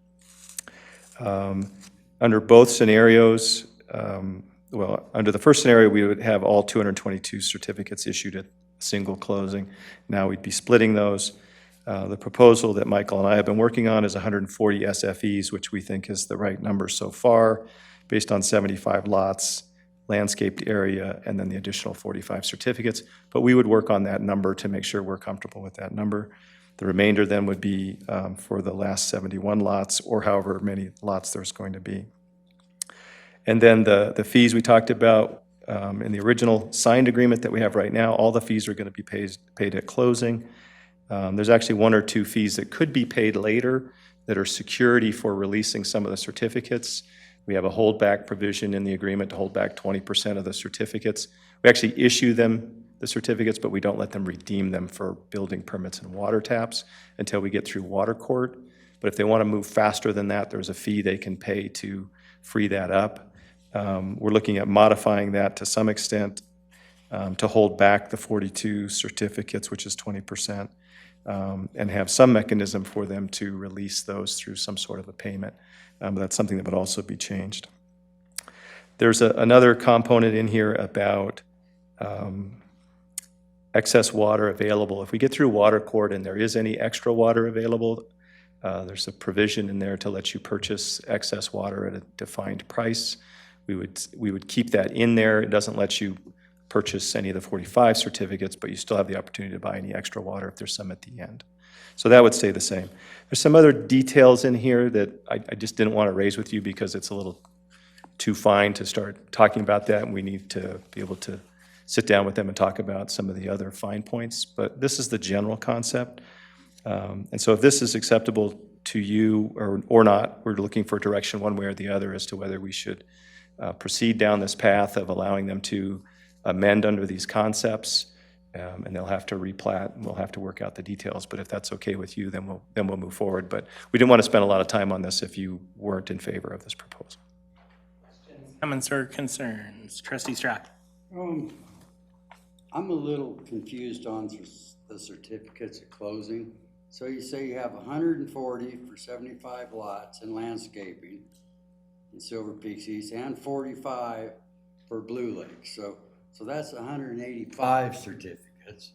Under both scenarios, under the first scenario, we would have all 222 certificates issued at a single closing. Now we'd be splitting those. The proposal that Michael and I have been working on is 140 SFEs, which we think is the right number so far, based on 75 lots, landscaped area, and then the additional 45 certificates. But we would work on that number to make sure we're comfortable with that number. The remainder then would be for the last 71 lots, or however many lots there's going to be. And then the fees we talked about in the original signed agreement that we have right now, all the fees are going to be paid at closing. There's actually one or two fees that could be paid later that are security for releasing some of the certificates. We have a holdback provision in the agreement to hold back 20% of the certificates. We actually issue them the certificates, but we don't let them redeem them for building permits and water taps until we get through water court. But if they want to move faster than that, there's a fee they can pay to free that up. We're looking at modifying that to some extent to hold back the 42 certificates, which is 20%. and have some mechanism for them to release those through some sort of a payment. That's something that would also be changed. There's another component in here about excess water available. If we get through water court and there is any extra water available, there's a provision in there to let you purchase excess water at a defined price. We would keep that in there. It doesn't let you purchase any of the 45 certificates, but you still have the opportunity to buy any extra water if there's some at the end. So that would stay the same. There's some other details in here that I just didn't want to raise with you because it's a little too fine to start talking about that, and we need to be able to sit down with them and talk about some of the other fine points. But this is the general concept. And so if this is acceptable to you or not, we're looking for direction one way or the other as to whether we should proceed down this path of allowing them to amend under these concepts, and they'll have to replat, and we'll have to work out the details. But if that's okay with you, then we'll move forward. But we didn't want to spend a lot of time on this if you weren't in favor of this proposal. Comments or concerns? Trustee Strott? I'm a little confused on the certificates of closing. So you say you have 140 for 75 lots in landscaping in Silver Peaks East and 45 for Blue Lake. So that's 185 certificates.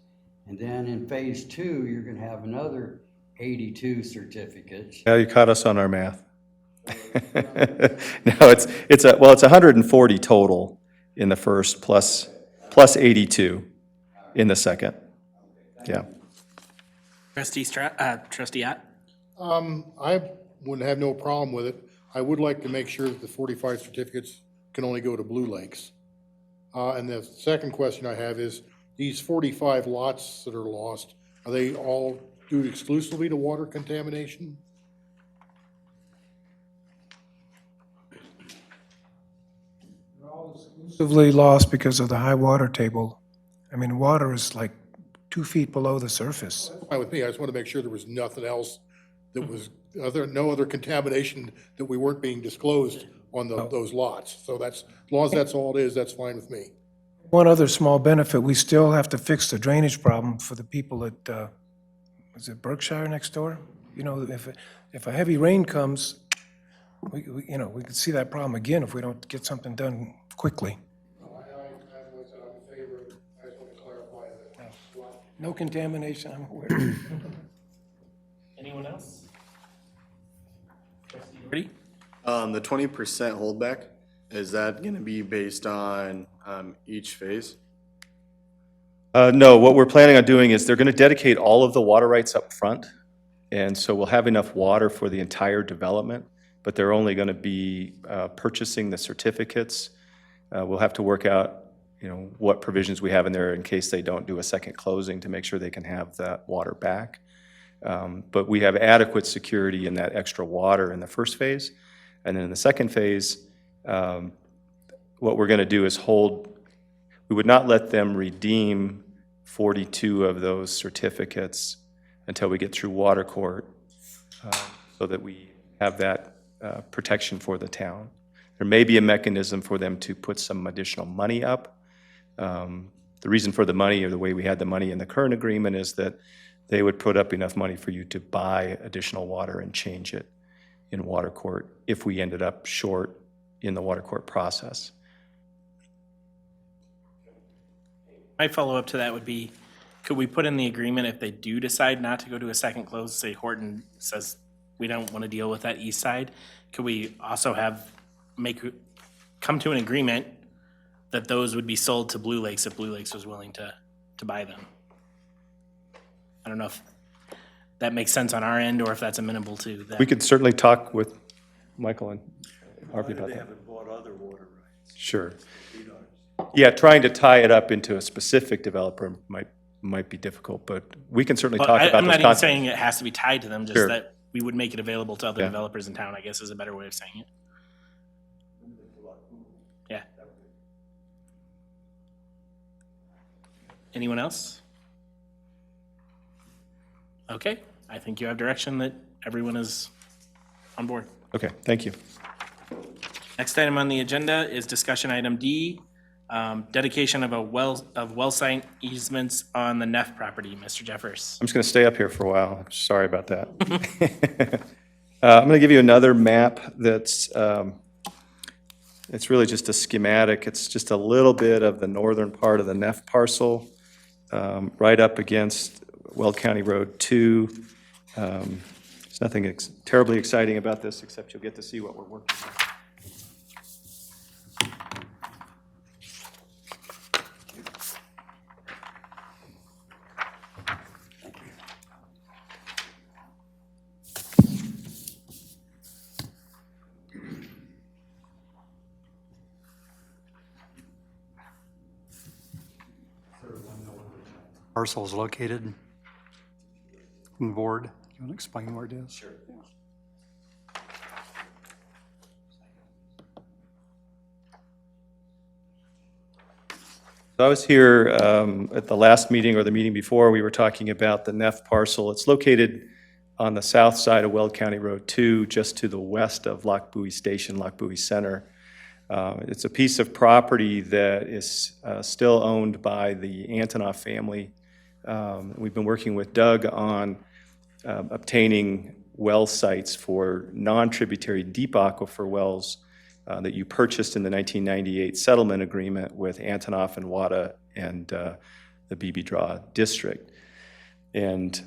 And then in phase 2, you're going to have another 82 certificates. Yeah, you caught us on our math. No, it's 140 total in the first plus 82 in the second. Yeah. Trustee Trustee Ott? I wouldn't have no problem with it. I would like to make sure that the 45 certificates can only go to Blue Lakes. And the second question I have is, these 45 lots that are lost, are they all due exclusively to water contamination? Exclusively lost because of the high water table. I mean, water is like 2 feet below the surface. Fine with me. I just want to make sure there was nothing else that was, no other contamination that we weren't being disclosed on those lots. So that's, as long as that's all it is, that's fine with me. One other small benefit, we still have to fix the drainage problem for the people at, was it Berkshire next door? You know, if a heavy rain comes, we could see that problem again if we don't get something done quickly. No contamination, I'm aware. Anyone else? Trustee Doherty? The 20% holdback, is that going to be based on each phase? No, what we're planning on doing is they're going to dedicate all of the water rights up front. And so we'll have enough water for the entire development, but they're only going to be purchasing the certificates. We'll have to work out, what provisions we have in there in case they don't do a second closing to make sure they can have that water back. But we have adequate security in that extra water in the first phase. And then in the second phase, what we're going to do is we would not let them redeem 42 of those certificates until we get through water court, so that we have that protection for the town. There may be a mechanism for them to put some additional money up. The reason for the money, or the way we had the money in the current agreement, is that they would put up enough money for you to buy additional water and change it in water court if we ended up short in the water court process. My follow-up to that would be, could we put in the agreement if they do decide not to go to a second close, say Horton says, we don't want to deal with that east side, could we also come to an agreement that those would be sold to Blue Lakes if Blue Lakes was willing to buy them? I don't know if that makes sense on our end, or if that's amenable to that. We could certainly talk with Michael and Harvey about that. They haven't bought other water rights. Sure. Yeah, trying to tie it up into a specific developer might be difficult, but we can certainly talk about those I'm not even concepts. saying it has to be tied to them, just Sure. that we would make it available to other Yeah. developers in town, I guess is a better way of saying it. Yeah. Anyone else? Okay, I think you have direction that everyone is on board. Okay, thank you. Next item on the agenda is discussion item D, Dedication of well site easements on the Neff property. Mr. Jeffers. I'm just going to stay up here for a while. Sorry about that. I'm going to give you another map that's, it's really just a schematic. It's just a little bit of the northern part of the Neff parcel, right up against Weld County Road 2. There's nothing terribly exciting about this, except you'll get to see what we're working on. Parcel is located in the board. You want to explain where it is? Sure. I was here at the last meeting or the meeting before. We were talking about the Neff parcel. It's located on the south side of Weld County Road 2, just to the west of Loch Bowie Station, Loch Bowie Center. It's a piece of property that is still owned by the Antonoff family. We've been working with Doug on obtaining well sites for non-tributary deep aquifer wells that you purchased in the 1998 settlement agreement with Antonoff and Wada and the Beebe Draw District. And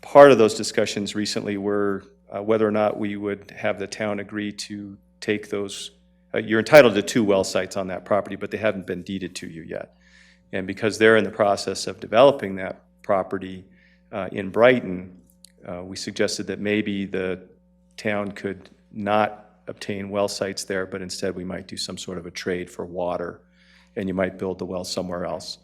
part of those discussions recently were whether or not we would have the town agree to take those. You're entitled to 2 well sites on that property, but they haven't been deeded to you yet. And because they're in the process of developing that property in Brighton, we suggested that maybe the town could not obtain well sites there, but instead we might do some sort of a trade for water, and you might build the well somewhere else.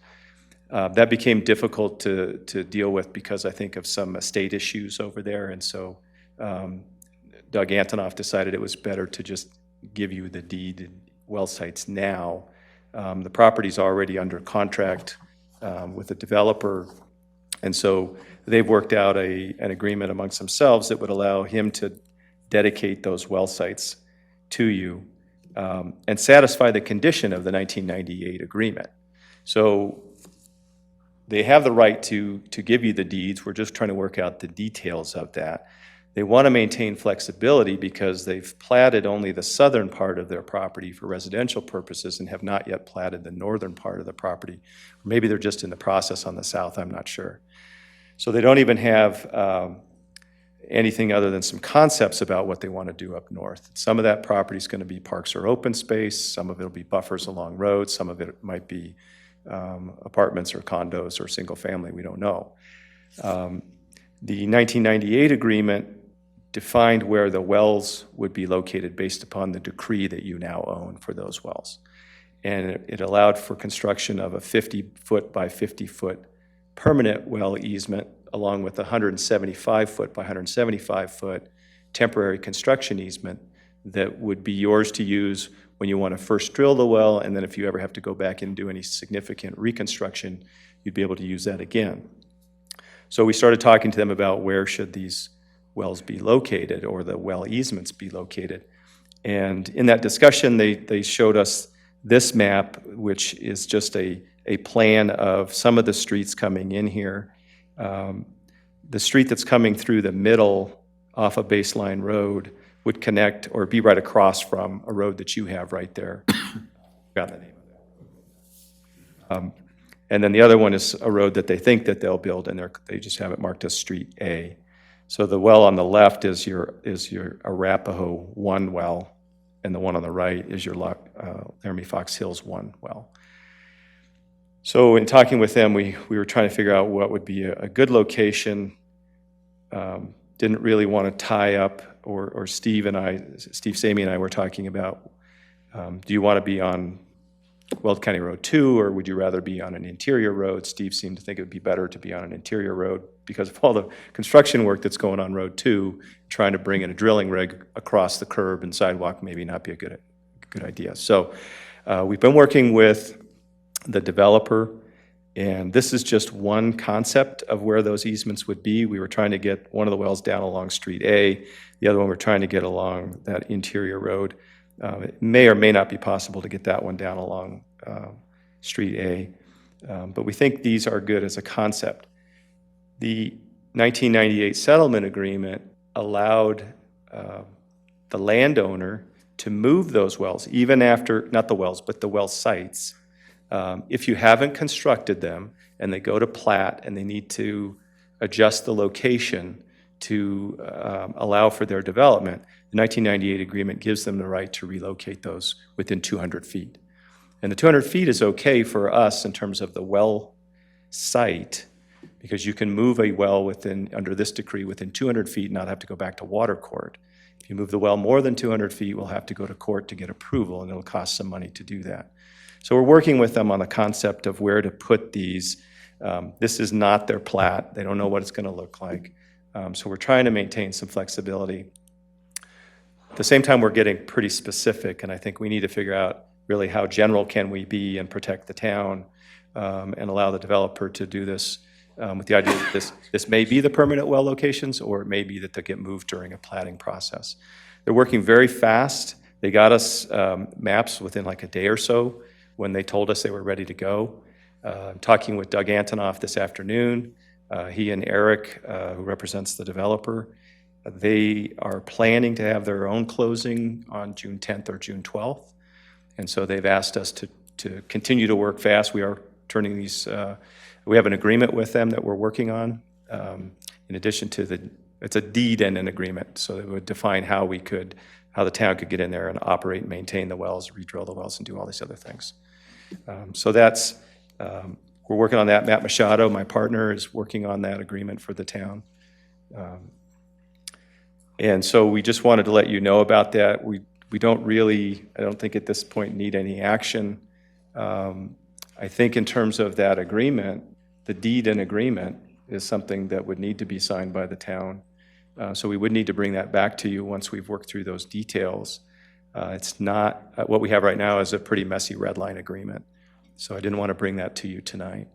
That became difficult to deal with because I think of some estate issues over there, and so Doug Antonoff decided it was better to just give you the deed well sites now. The property's already under contract with the developer, and so they've worked out an agreement amongst themselves that would allow him to dedicate those well sites to you and satisfy the condition of the 1998 agreement. So they have the right to give you the deeds. We're just trying to work out the details of that. They want to maintain flexibility because they've platted only the southern part of their property for residential purposes and have not yet platted the northern part of the property. Or maybe they're just in the process on the south, I'm not sure. So they don't even have anything other than some concepts about what they want to do up north. Some of that property is going to be parks or open space. Some of it will be buffers along roads. Some of it might be apartments or condos or single family. We don't know. The 1998 agreement defined where the wells would be located based upon the decree that you now own for those wells. And it allowed for construction of a 50-foot by 50-foot permanent well easement along with a 175-foot by 175-foot temporary construction easement that would be yours to use when you want to first drill the well, and then if you ever have to go back and do any significant reconstruction, you'd be able to use that again. So we started talking to them about where should these wells be located or the well easements be located. And in that discussion, they showed us this map, which is just a plan of some of the streets coming in here. The street that's coming through the middle off of Baseline Road would connect or be right across from a road that you have right there. Got the name of that. And then the other one is a road that they think that they'll build, and they just have it marked as Street A. So the well on the left is your Arapahoe 1 well, and the one on the right is your Laramie Fox Hills 1 well. So in talking with them, we were trying to figure out what would be a good location. Didn't really want to tie up, or Steve Samey and I were talking about, do you want to be on Weld County Road 2, or would you rather be on an interior road? Steve seemed to think it would be better to be on an interior road because of all the construction work that's going on Road 2. Trying to bring in a drilling rig across the curb and sidewalk maybe not be a good idea. So we've been working with the developer, and this is just one concept of where those easements would be. We were trying to get one of the wells down along Street A. The other one we're trying to get along that interior road. It may or may not be possible to get that one down along Street A. But we think these are good as a concept. The 1998 settlement agreement allowed the landowner to move those wells, even after, not the wells, but the well sites. If you haven't constructed them and they go to plat and they need to adjust the location to allow for their development, the 1998 agreement gives them the right to relocate those within 200 feet. And the 200 feet is okay for us in terms of the well site, because you can move a well within, under this decree, within 200 feet and not have to go back to water court. If you move the well more than 200 feet, we'll have to go to court to get approval, and it'll cost some money to do that. So we're working with them on the concept of where to put these. This is not their plat. They don't know what it's going to look like. So we're trying to maintain some flexibility. At the same time, we're getting pretty specific, and I think we need to figure out really how general can we be and protect the town, and allow the developer to do this with the idea that this may be the permanent well locations, or it may be that they get moved during a platting process. They're working very fast. They got us maps within like a day or so when they told us they were ready to go. Talking with Doug Antonoff this afternoon, he and Eric, who represents the developer, they are planning to have their own closing on June 10th or June 12th. And so they've asked us to continue to work fast. We are turning these, we have an agreement with them that we're working on. In addition to it's a deed and an agreement. So it would define how the town could get in there and operate and maintain the wells, redrill the wells, and do all these other things. So that's, we're working on that. Matt Machado, my partner, is working on that agreement for the town. And so we just wanted to let you know about that. We don't really, I don't think at this point need any action. I think in terms of that agreement, the deed and agreement is something that would need to be signed by the town. So we would need to bring that back to you once we've worked through those details. It's not, what we have right now is a pretty messy red line agreement. So I didn't want to bring that to you tonight.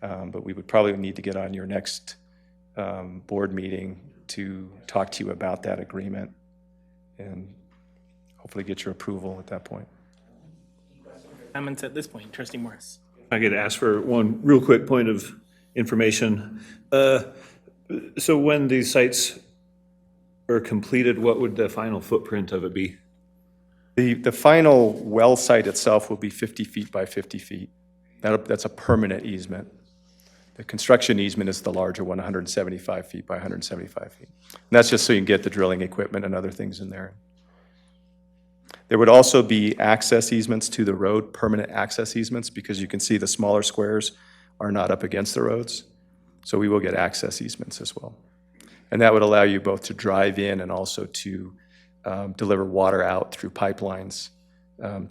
But we would probably need to get on your next board meeting to talk to you about that agreement and hopefully get your approval at that point. Comments at this point, Trustee Morris. I could ask for one real quick point of information. So when these sites are completed, what would the final footprint of it be? The final well site itself will be 50 feet by 50 feet. That's a permanent easement. The construction easement is the larger one, 175 feet by 175 feet. And that's just so you can get the drilling equipment and other things in there. There would also be access easements to the road, permanent access easements, because you can see the smaller squares are not up against the roads. So we will get access easements as well. And that would allow you both to drive in and also to deliver water out through pipelines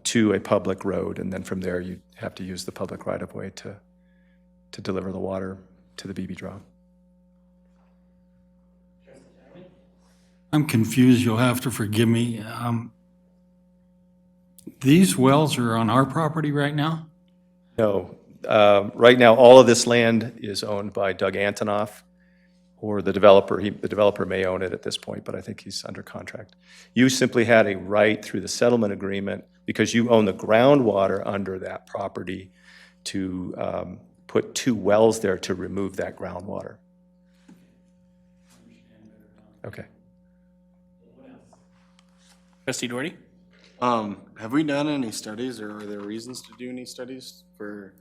to a public road. And then from there, you have to use the public right-of-way to deliver the water to the BB draw. I'm confused, you'll have to forgive me. These wells are on our property right now? No. Right now, all of this land is owned by Doug Antonoff or the developer. The developer may own it at this point, but I think he's under contract. You simply had a right through the settlement agreement, because you own the groundwater under that property, to put 2 wells there to remove that groundwater. Okay. Trustee Doherty? Have we done any studies, or are there reasons to do any studies for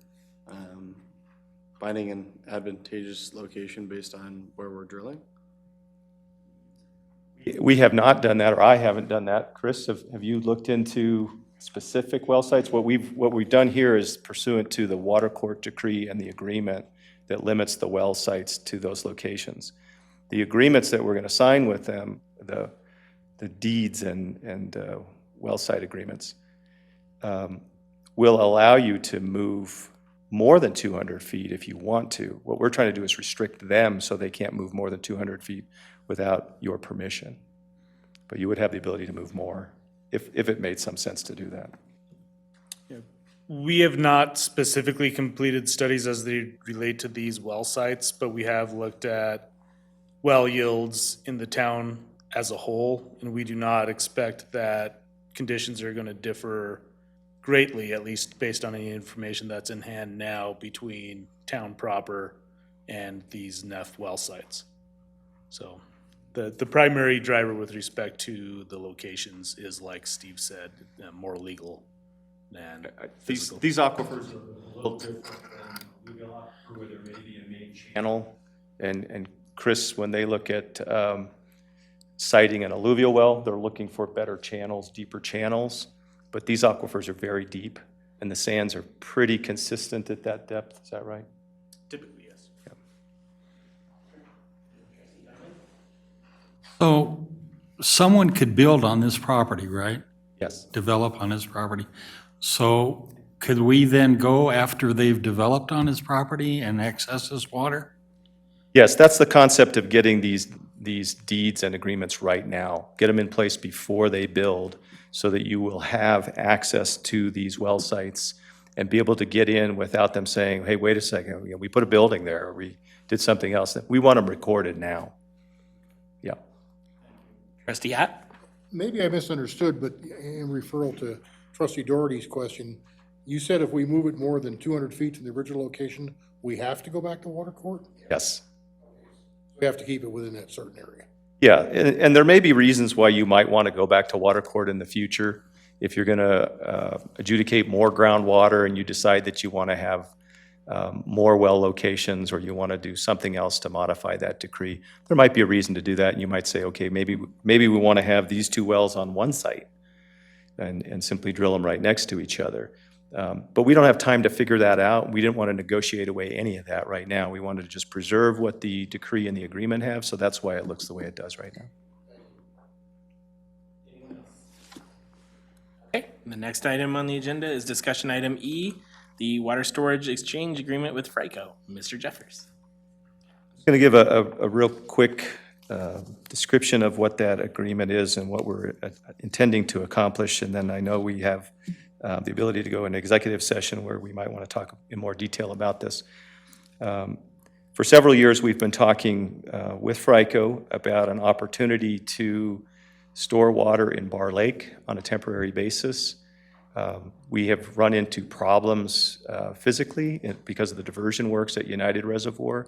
finding an advantageous location based on where we're drilling? We have not done that, or I haven't done that. Chris, have you looked into specific well sites? What we've done here is pursuant to the water court decree and the agreement that limits the well sites to those locations. The agreements that we're going to sign with them, the deeds and well site agreements, will allow you to move more than 200 feet if you want to. What we're trying to do is restrict them so they can't move more than 200 feet without your permission. But you would have the ability to move more if it made some sense to do that. We have not specifically completed studies as they relate to these well sites, but we have looked at well yields in the town as a whole, and we do not expect that conditions are going to differ greatly, at least based on any information that's in hand now, between town proper and these NEF well sites. So the primary driver with respect to the locations is, like Steve said, more legal than physical. These aquifers are a little different than Bluegill Aquifer, where there may be a main channel. And Chris, when they look at siting an alluvial well, they're looking for better channels, deeper channels. But these aquifers are very deep, and the sands are pretty consistent at that depth. Is that right? Typically, yes. So someone could build on this property, right? Yes. Develop on his property. So could we then go after they've developed on his property and access his water? Yes, that's the concept of getting these deeds and agreements right now. Get them in place before they build so that you will have access to these well sites and be able to get in without them saying, hey, wait a second, you know, we put a building there, or we did something else. We want them recorded now. Yeah. Trustee Ott? Maybe I misunderstood, but in referral to trustee Doherty's question, you said if we move it more than 200 feet from the original location, we have to go back to water court? Yes. We have to keep it within that certain area. Yeah, and there may be reasons why you might want to go back to water court in the future. If you're going to adjudicate more groundwater and you decide that you want to have more well locations, or you want to do something else to modify that decree, there might be a reason to do that. And you might say, okay, maybe we want to have these two wells on one site and simply drill them right next to each other. But we don't have time to figure that out. We didn't want to negotiate away any of that right now. We wanted to just preserve what the decree and the agreement have, so that's why it looks the way it does right now. Okay, the next item on the agenda is discussion item E, the water storage exchange agreement with FRICO. Mr. Jeffers. I'm going to give a real quick description of what that agreement is and what we're intending to accomplish, and then I know we have the ability to go into executive session where we might want to talk in more detail about this. For several years, we've been talking with FRICO about an opportunity to store water in Bar Lake on a temporary basis. We have run into problems physically because of the diversion works at United Reservoir,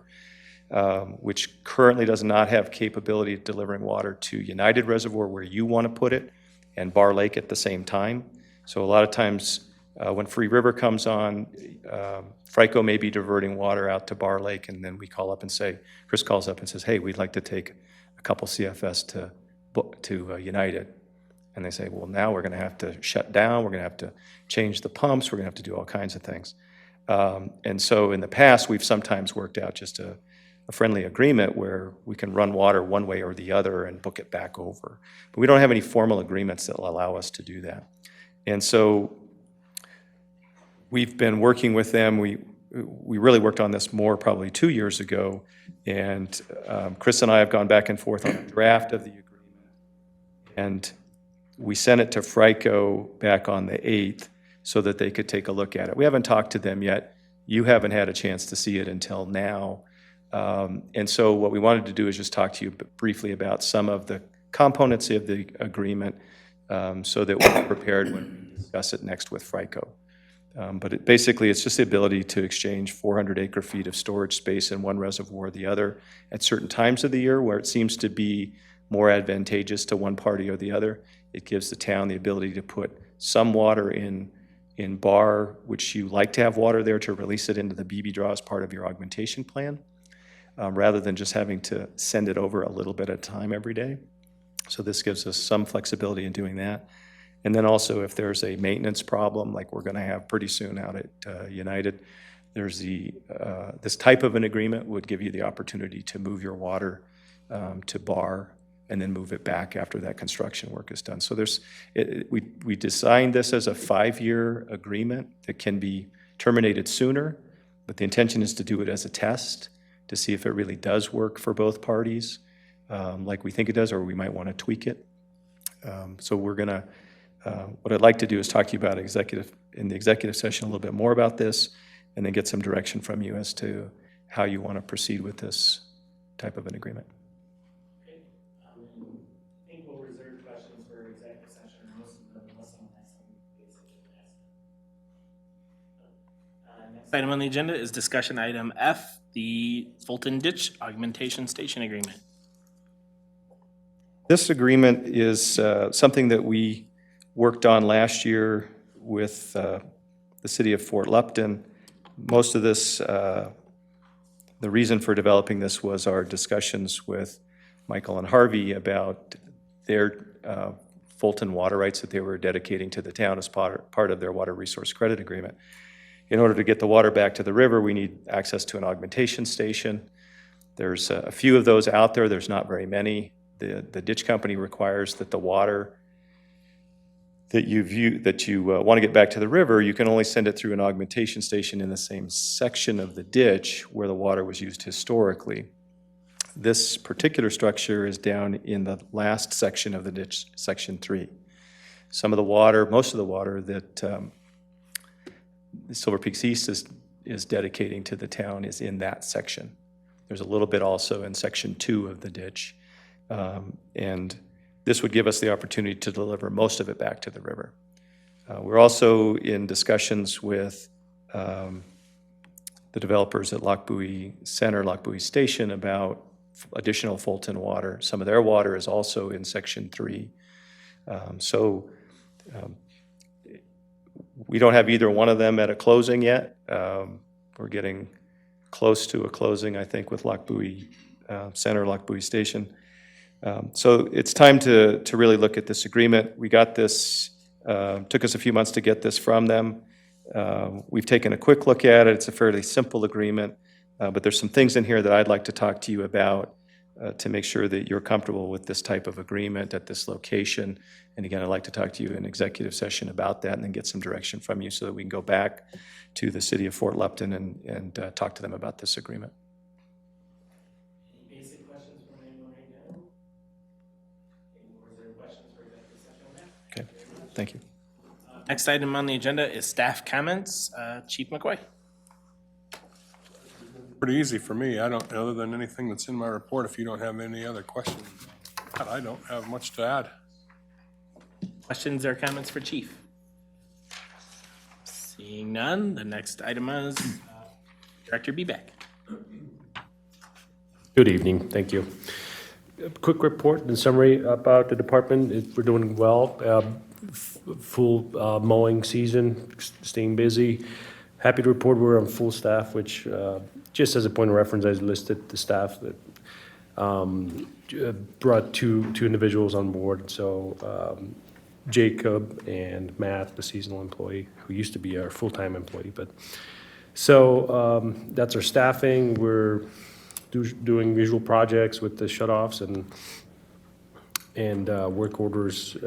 which currently does not have capability of delivering water to United Reservoir where you want to put it, and Bar Lake at the same time. So a lot of times when Free River comes on, FRICO may be diverting water out to Bar Lake, and then we call up and say, Chris calls up and says, hey, we'd like to take a couple CFS to United. And they say, well, now we're going to have to shut down, we're going to have to change the pumps, we're going to have to do all kinds of things. And so in the past, we've sometimes worked out just a friendly agreement where we can run water one way or the other and book it back over. But we don't have any formal agreements that will allow us to do that. And so we've been working with them. We really worked on this more probably 2 years ago, and Chris and I have gone back and forth on a draft of the agreement. And we sent it to FRICO back on the 8th so that they could take a look at it. We haven't talked to them yet. You haven't had a chance to see it until now. And so what we wanted to do is just talk to you briefly about some of the components of the agreement so that we're prepared when we discuss it next with FRICO. But basically, it's just the ability to exchange 400 acre-feet of storage space in one reservoir or the other at certain times of the year where it seems to be more advantageous to one party or the other. It gives the town the ability to put some water in Bar, which you like to have water there, to release it into the BB draw as part of your augmentation plan, rather than just having to send it over a little bit at a time every day. So this gives us some flexibility in doing that. And then also, if there's a maintenance problem, like we're going to have pretty soon out at United, there's this type of an agreement would give you the opportunity to move your water to Bar and then move it back after that construction work is done. So we designed this as a 5-year agreement that can be terminated sooner, but the intention is to do it as a test to see if it really does work for both parties, like we think it does, or we might want to tweak it. So we're going to, what I'd like to do is talk to you about in the executive session a little bit more about this, and then get some direction from you as to how you want to proceed with this type of an agreement. I think we'll reserve questions for executive session, most of them, unless someone has something basic to ask. Next item on the agenda is discussion item F, the Fulton Ditch Augmentation Station Agreement. This agreement is something that we worked on last year with the city of Fort Lupton. Most of this, the reason for developing this was our discussions with Michael and Harvey about their Fulton water rights that they were dedicating to the town as part of their water resource credit agreement. In order to get the water back to the river, we need access to an augmentation station. There's a few of those out there. There's not very many. The ditch company requires that the water that you want to get back to the river, you can only send it through an augmentation station in the same section of the ditch where the water was used historically. This particular structure is down in the last section of the ditch, section 3. Some of the water, most of the water that Silver Peaks East is dedicating to the town is in that section. There's a little bit also in section 2 of the ditch. And this would give us the opportunity to deliver most of it back to the river. We're also in discussions with the developers at Loch Buoy Center, Loch Buoy Station, about additional Fulton water. Some of their water is also in section 3. We don't have either one of them at a closing yet. We're getting close to a closing, I think, with Loch Buoy Center, Loch Buoy Station. So it's time to really look at this agreement. We got this, took us a few months to get this from them. We've taken a quick look at it. It's a fairly simple agreement, but there's some things in here that I'd like to talk to you about to make sure that you're comfortable with this type of agreement at this location. And again, I'd like to talk to you in executive session about that and then get some direction from you so that we can go back to the city of Fort Lupton and talk to them about this agreement. Basic questions from anyone right now? Or is there questions for executive session on that? Okay, thank you. Next item on the agenda is staff comments. Chief McCoy. Pretty easy for me. I don't, other than anything that's in my report, if you don't have any other questions, I don't have much to add. Questions or comments for Chief? Seeing none, the next item is Director Beback. Good evening, thank you. A quick report and summary about the department. We're doing well. Full mowing season, staying busy. Happy to report we're on full staff, which just as a point of reference, I listed the staff that brought two individuals on board. So Jacob and Matt, the seasonal employee, who used to be our full-time employee. But so that's our staffing. We're doing visual projects with the shutoffs and work orders.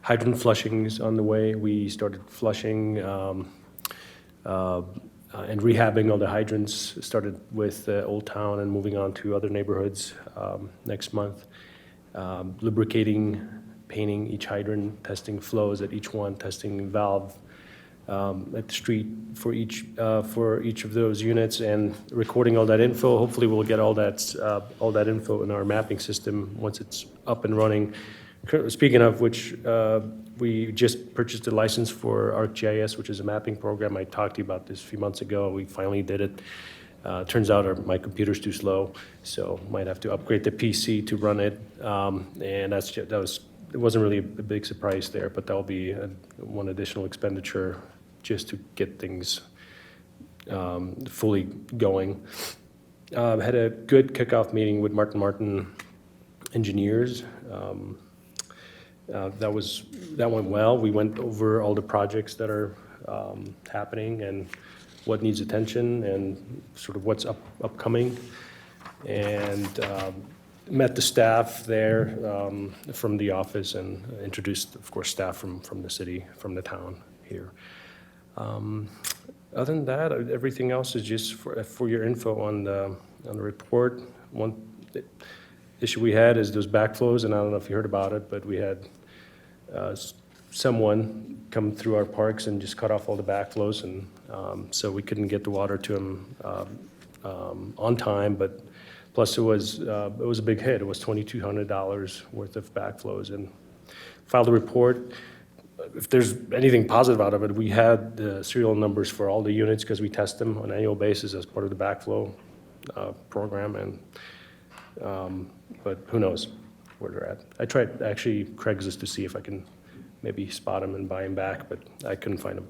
Hydrant flushing is on the way. We started flushing and rehabbing all the hydrants. Started with Old Town and moving on to other neighborhoods next month. Lubricating, painting each hydrant, testing flows at each one, testing valve at the street for each of those units, and recording all that info. Hopefully, we'll get all that info in our mapping system once it's up and running. Speaking of which, we just purchased a license for ArcGIS, which is a mapping program. I talked to you about this a few months ago. We finally did it. Turns out my computer's too slow, so might have to upgrade the PC to run it. And it wasn't really a big surprise there, but that'll be one additional expenditure just to get things fully going. Had a good kickoff meeting with Martin Engineers. That went well. We went over all the projects that are happening and what needs attention and sort of what's upcoming. And met the staff there from the office and introduced, of course, staff from the city, from the town here. Other than that, everything else is just for your info on the report. One issue we had is those backflows, and I don't know if you heard about it, but we had someone come through our parks and just cut off all the backflows, and so we couldn't get the water to them on time. But plus, it was a big hit. It was $2,200 worth of backflows, and filed a report. if there's anything positive out of it, we had the serial numbers for all the units because we test them on an annual basis as part of the backflow program, and but who knows where they're at. I tried actually Craigslist to see if I can maybe spot them and buy them back, but I couldn't find them.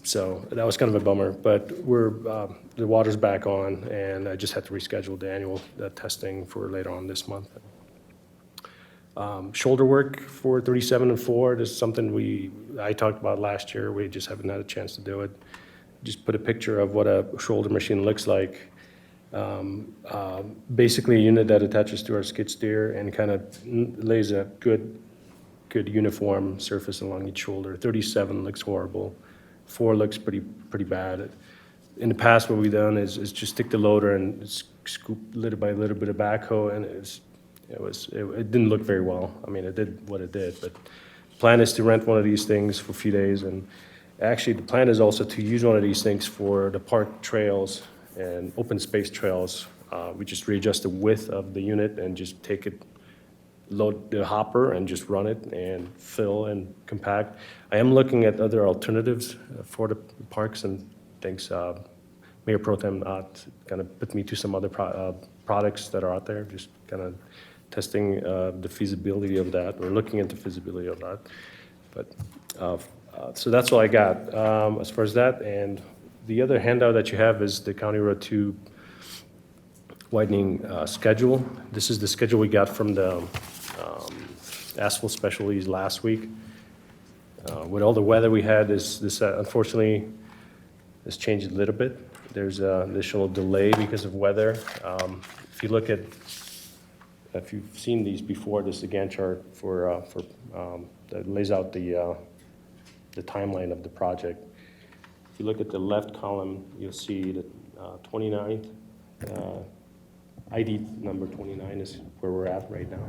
So that was kind of a bummer, but the water's back on, and I just had to reschedule the annual testing for later on this month. Shoulder work for 37 and 4, this is something I talked about last year. We just haven't had a chance to do it. Just put a picture of what a shoulder machine looks like. Basically a unit that attaches to our skid steer and kind of lays a good uniform surface along each shoulder. 37 looks horrible. 4 looks pretty bad. In the past, what we've done is just stick the loader and scoop little by little bit of backhoe, and it didn't look very well. I mean, it did what it did, but the plan is to rent one of these things for a few days, and actually the plan is also to use one of these things for the park trails and open space trails. We just readjust the width of the unit and just take it, load the hopper and just run it and fill and compact. I am looking at other alternatives for the parks and things. Mayor Pro Tem kind of put me to some other products that are out there, just kind of testing the feasibility of that, or looking into feasibility of that. But so that's all I got as far as that. And the other handout that you have is the County Road 2 widening schedule. This is the schedule we got from the asphalt specialties last week. With all the weather we had, this unfortunately has changed a little bit. There's an additional delay because of weather. If you've seen these before, this is a Gantt chart that lays out the timeline of the project. If you look at the left column, you'll see the 29th. ID number 29 is where we're at right now.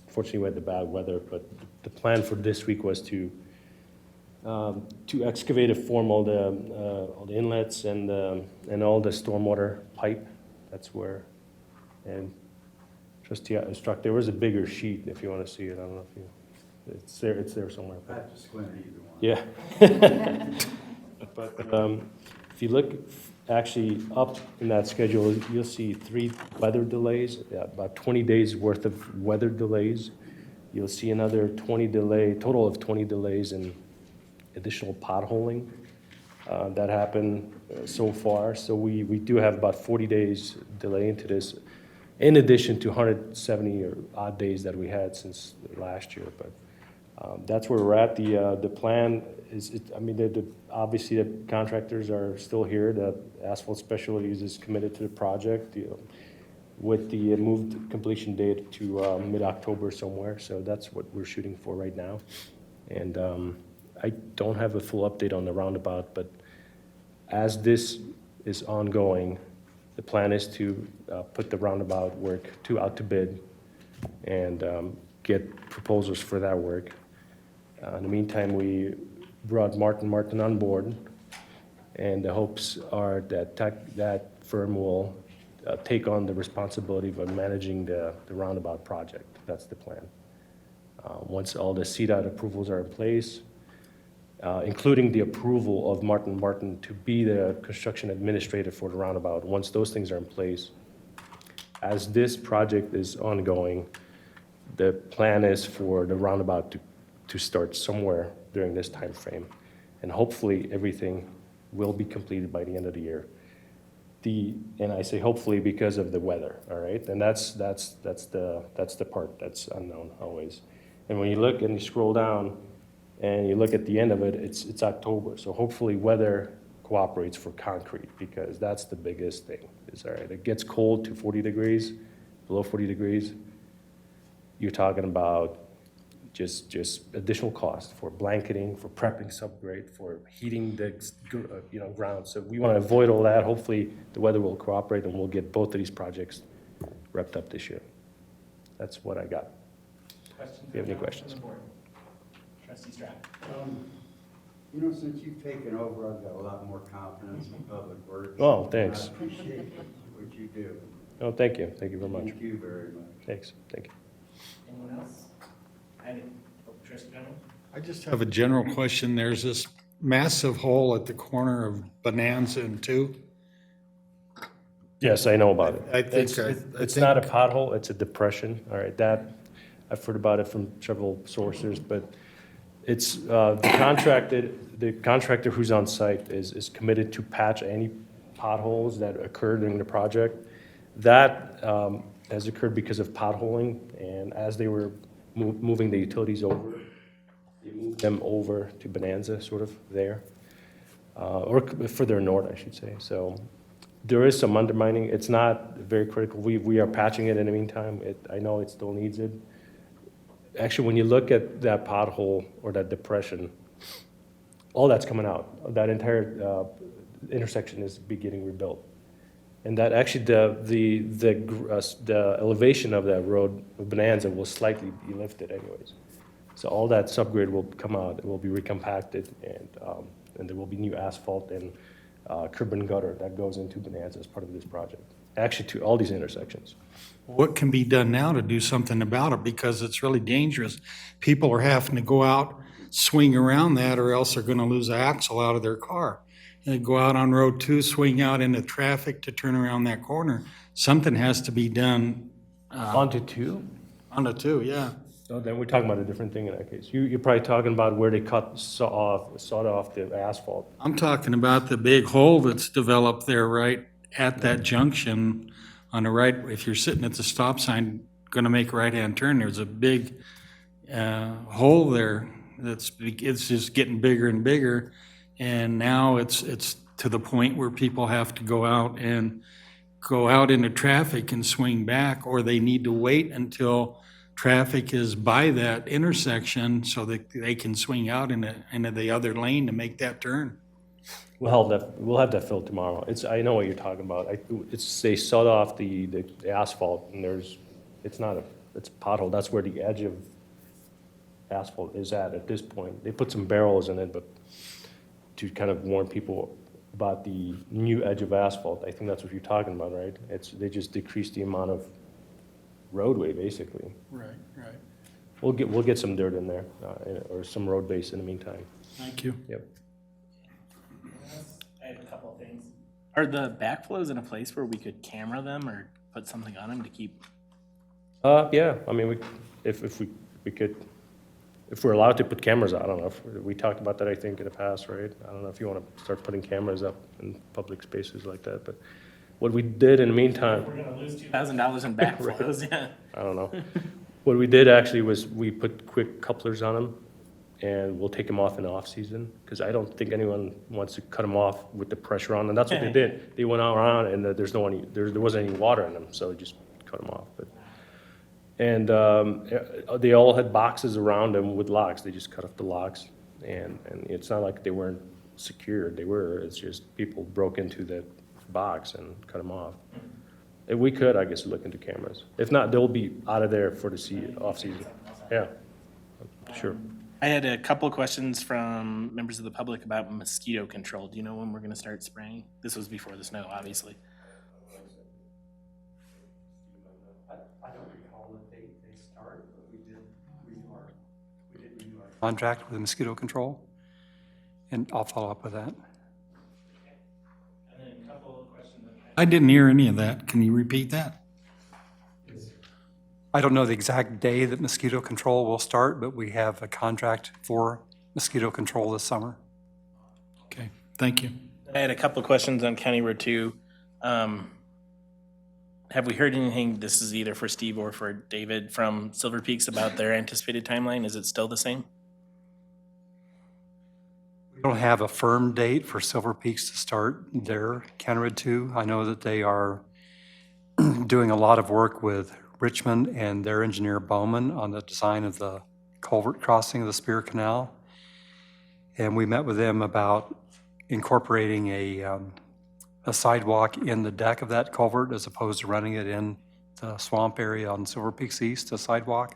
Fortunately, we had the bad weather, but the plan for this week was to excavate and form all the inlets and all the stormwater pipe. That's where, and Trustee Instruct, there was a bigger sheet if you want to see it. I don't know if it's there somewhere. I have to squint either one. Yeah. But if you look actually up in that schedule, you'll see 3 weather delays, about 20 days worth of weather delays. You'll see another total of 20 delays in additional potholing that happened so far. So we do have about 40 days delay into this, in addition to 170 or odd days that we had since last year. But that's where we're at. The plan is, obviously the contractors are still here. The Asphalt Specialties is committed to the project with the moved completion date to mid-October somewhere. So that's what we're shooting for right now. And I don't have a full update on the roundabout, but as this is ongoing, the plan is to put the roundabout work out to bid and get proposals for that work. In the meantime, we brought Martin on board, and the hopes are that that firm will take on the responsibility of managing the roundabout project. That's the plan. Once all the CDOT approvals are in place, including the approval of Martin to be the construction administrator for the roundabout, once those things are in place, as this project is ongoing, the plan is for the roundabout to start somewhere during this time frame, and hopefully everything will be completed by the end of the year. And I say hopefully because of the weather, all right? And that's the part that's unknown always. And when you look and you scroll down and you look at the end of it, it's October. So hopefully weather cooperates for concrete, because that's the biggest thing. Is all right, it gets cold to 40 degrees, below 40 degrees. You're talking about just additional cost for blanketing, for prepping subgrade, for heating the ground. So we want to avoid all that. Hopefully the weather will cooperate and we'll get both of these projects wrapped up this year. That's what I got. Questions? If you have any questions. Trustee Stroud. Since you've taken over, I've got a lot more confidence in public works. Oh, thanks. I appreciate what you do. Oh, thank you. Thank you very much. Thank you very much. Thanks. Thank you. Anyone else? Trustee Donovan? I just have a general question. There's this massive hole at the corner of Bonanza and 2. Yes, I know about it. I think It's not a pothole, it's a depression, all right, that, I've heard about it from several sources, but it's, the contractor who's on site is committed to patch any potholes that occurred during the project. That has occurred because of potholing, and as they were moving the utilities over, they moved them over to Bonanza, sort of there, or further north, I should say, so. There is some undermining. It's not very critical. We are patching it in the meantime. I know it still needs it. Actually, when you look at that pothole or that depression, all that's coming out. That entire intersection is getting rebuilt. And that actually, the elevation of that road, of Bonanza, will slightly be lifted anyways. So all that subgrade will come out. It will be recompacted, and there will be new asphalt and curb and gutter that goes into Bonanza as part of this project. Actually, to all these intersections. What can be done now to do something about it? Because it's really dangerous. People are having to go out, swing around that, or else they're gonna lose the axle out of their car. And they go out on Road 2, swing out into traffic to turn around that corner. Something has to be done. Onto 2? Onto 2, yeah. So then we're talking about a different thing in that case. You're probably talking about where they sawed off the asphalt. I'm talking about the big hole that's developed there right at that junction on the right. If you're sitting at the stop sign, gonna make a right-hand turn, there's a big hole there it's just getting bigger and bigger. And now it's to the point where people have to go out into traffic and swing back, or they need to wait until traffic is by that intersection so that they can swing out into the other lane to make that turn. We'll have that filled tomorrow. I know what you're talking about. They sawed off the asphalt, and it's a pothole. That's where the edge of asphalt is at this point. They put some barrels in it, but to kind of warn people about the new edge of asphalt. I think that's what you're talking about, right? They just decreased the amount of roadway, basically. Right. We'll get some dirt in there, or some road base in the meantime. Thank you. Yep. I had a couple of things. Are the backflows in a place where we could camera them or put something on them to keep? Yeah, I mean, if we could, if we're allowed to put cameras, I don't know, we talked about that, I think, in the past, right? I don't know if you want to start putting cameras up in public spaces like that, but what we did in the meantime. We're gonna lose $2,000 in backflows, yeah. I don't know. What we did actually was we put quick couplers on them, and we'll take them off in the off-season, because I don't think anyone wants to cut them off with the pressure on, and that's what they did. They went around, and there wasn't any water in them, so they just cut them off. And they all had boxes around them with locks. They just cut off the locks, and it's not like they weren't secured. They were. It's just people broke into the box and cut them off. If we could, I guess, look into cameras. If not, they'll be out of there for the off-season. Yeah, sure. I had a couple of questions from members of the public about mosquito control. Do you know when we're gonna start spraying? This was before the snow, obviously. I don't recall the date they start, but we did renew our contract with mosquito control, and I'll follow up with that. And then a couple of questions. I didn't hear any of that. Can you repeat that? I don't know the exact day that mosquito control will start, but we have a contract for mosquito control this summer. Okay, thank you. I had a couple of questions on County Road 2. Have we heard anything, this is either for Steve or for David, from Silver Peaks about their anticipated timeline? Is it still the same? We don't have a firm date for Silver Peaks to start their County Road 2. I know that they are doing a lot of work with Richmond and their engineer Bowman on the design of the culvert crossing of the Spear Canal. And we met with them about incorporating a sidewalk in the deck of that culvert as opposed to running it in the swamp area on Silver Peaks East, a sidewalk.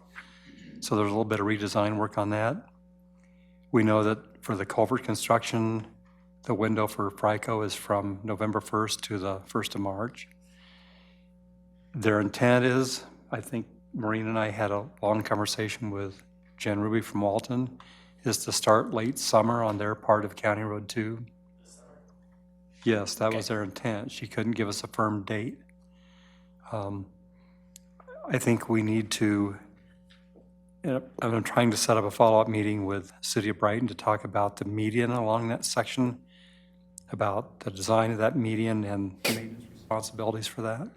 So there's a little bit of redesign work on that. We know that for the culvert construction, the window for FRICO is from November 1st to the 1st of March. Their intent is, I think Maureen and I had a long conversation with Jen Ruby from Walton, is to start late summer on their part of County Road 2. Yes, that was their intent. She couldn't give us a firm date. I think we need to, I'm trying to set up a follow-up meeting with City of Brighton to talk about the median along that section, about the design of that median and maintenance responsibilities for that.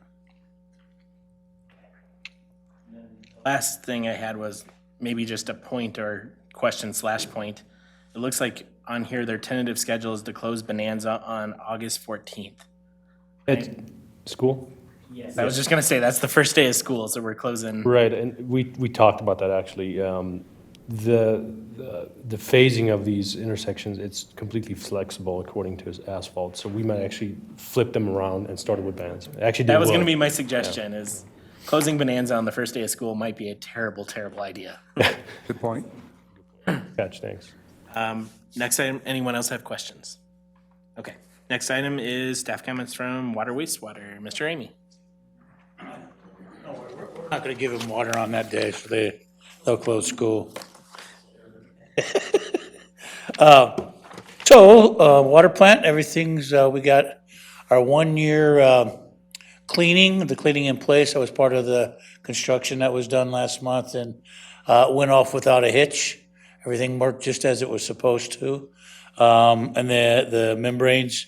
Last thing I had was maybe just a point or question/point. It looks like on here, their tentative schedule is to close Bonanza on August 14th. At school? I was just gonna say, that's the first day of school, so we're closing. Right, and we talked about that actually. The phasing of these intersections, it's completely flexible according to asphalt, so we might actually flip them around and start with bands. Actually, That was gonna be my suggestion, is closing Bonanza on the first day of school might be a terrible, terrible idea. Good point. Catch, thanks. Next item, anyone else have questions? Okay, next item is staff comments from Water Wastewater. Mr. Amy. Not gonna give them water on that day, so they'll close school. Water plant, everything's, we got our 1-year cleaning, the cleaning in place. I was part of the construction that was done last month and went off without a hitch. Everything worked just as it was supposed to. And the membranes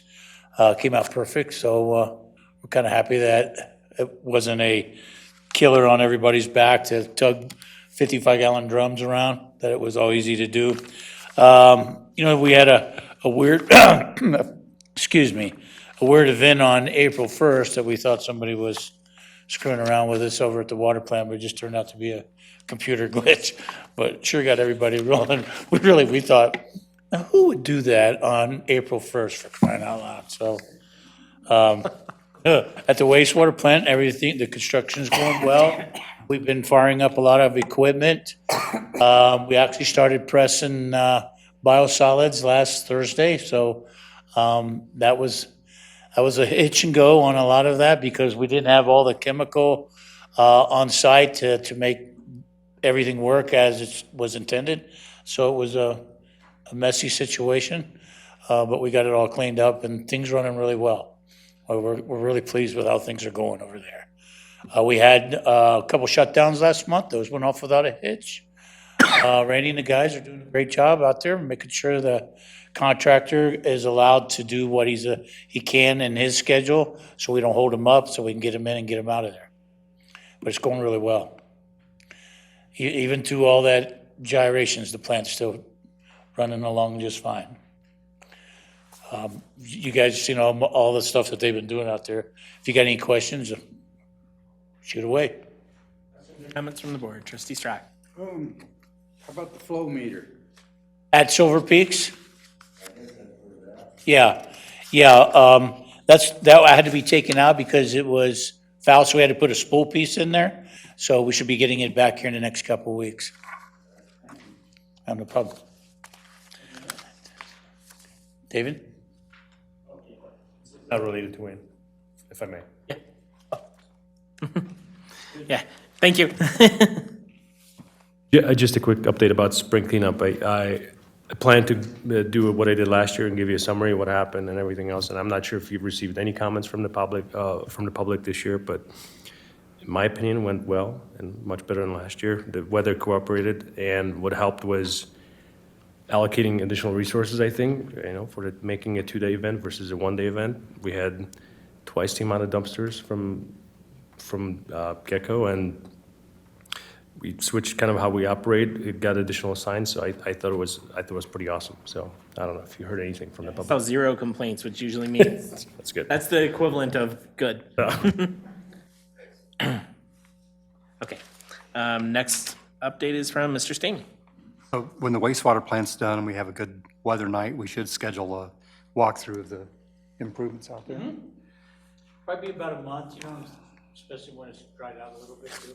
came out perfect, so we're kind of happy that it wasn't a killer on everybody's back to tug 55-gallon drums around, that it was all easy to do. We had a weird, excuse me, a weird event on April 1st that we thought somebody was screwing around with us over at the water plant, but it just turned out to be a computer glitch. But sure got everybody rolling. We thought, now who would do that on April 1st, for crying out loud? So, at the wastewater plant, everything, the construction's going well. We've been firing up a lot of equipment. We actually started pressing biosolids last Thursday, so that was a hitch and go on a lot of that because we didn't have all the chemical on site to make everything work as it was intended. So it was a messy situation, but we got it all cleaned up and things running really well. We're really pleased with how things are going over there. We had a couple shutdowns last month. Those went off without a hitch. Randy and the guys are doing a great job out there, making sure the contractor is allowed to do what he can in his schedule, so we don't hold him up, so we can get him in and get him out of there. But it's going really well. Even through all that gyrations, the plant's still running along just fine. You guys seen all the stuff that they've been doing out there. If you got any questions, shoot away. Comments from the board. Trustee Strack. How about the flow meter? At Silver Peaks? Yeah. That had to be taken out because it was foul, so we had to put a spool piece in there. So we should be getting it back here in the next couple of weeks. No problem. David? Not related to Wayne, if I may. Yeah, thank you. Yeah, just a quick update about spring cleanup. I plan to do what I did last year and give you a summary of what happened and everything else. And I'm not sure if you've received any comments from the public this year, but in my opinion, it went well and much better than last year. The weather cooperated, and what helped was allocating additional resources, I think, for making a 2-day event versus a 1-day event. We had twice the amount of dumpsters from get-go, and we switched kind of how we operate. It got additional signs, so I thought it was pretty awesome. So I don't know if you heard anything from the public. Saw 0 complaints, which usually means That's good. that's the equivalent of good. Okay. Next update is from Mr. Stamey. So when the wastewater plant's done and we have a good weather night, we should schedule a walkthrough of the improvements out there. Probably about a month, especially when it's dried out a little bit too.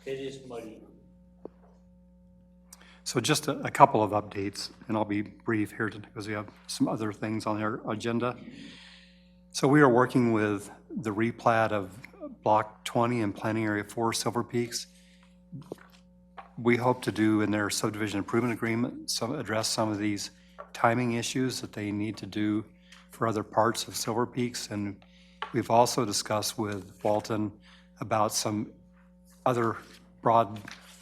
It is muddy. So just a couple of updates, and I'll be brief here because we have some other things on our agenda. So we are working with the replat of Block 20 and Planning Area 4 Silver Peaks. we hope to do in their subdivision improvement agreement, address some of these timing issues that they need to do for other parts of Silver Peaks. And we've also discussed with Walton about some other broad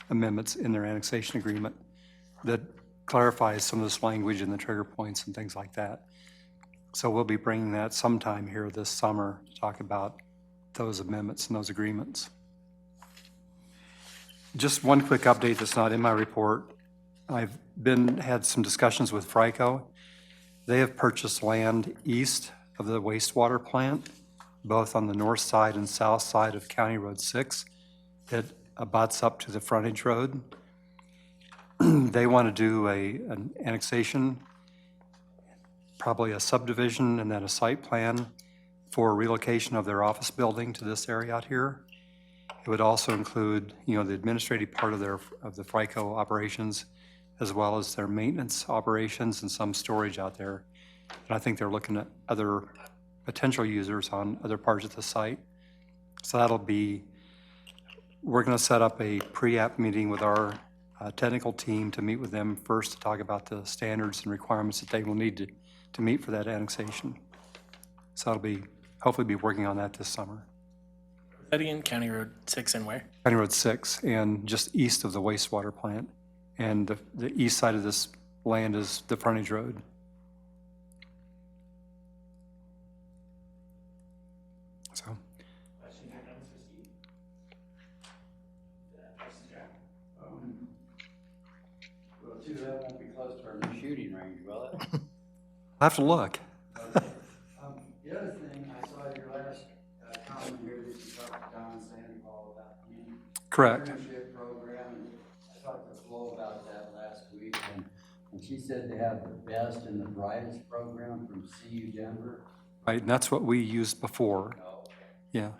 amendments in their annexation agreement that clarifies some of this language and the trigger points and things like that. So we'll be bringing that sometime here this summer to talk about those amendments and those agreements. Just one quick update that's not in my report. I've had some discussions with FRICO. They have purchased land east of the wastewater plant, both on the north side and south side of County Road 6. It abuts up to the frontage road. They want to do an annexation, probably a subdivision, and then a site plan for relocation of their office building to this area out here. It would also include, the administrative part of the FRICO operations, as well as their maintenance operations and some storage out there. And I think they're looking at other potential users on other parts of the site. So we're going to set up a pre-app meeting with our technical team to meet with them first to talk about the standards and requirements that they will need to meet for that annexation. So hopefully be working on that this summer. That again, County Road 6 and where? County Road 6, and just east of the wastewater plant. And the east side of this land is the frontage road. So. Well, too, that won't be close to our new shooting range, will it? I'll have to look. The other thing, I saw your last comment here that you talked to Don Sandoval about the Correct. internship program, and I talked to Flo about that last week, and she said they have the best and the brightest program from CU Denver. Right, and that's what we used before. Yeah,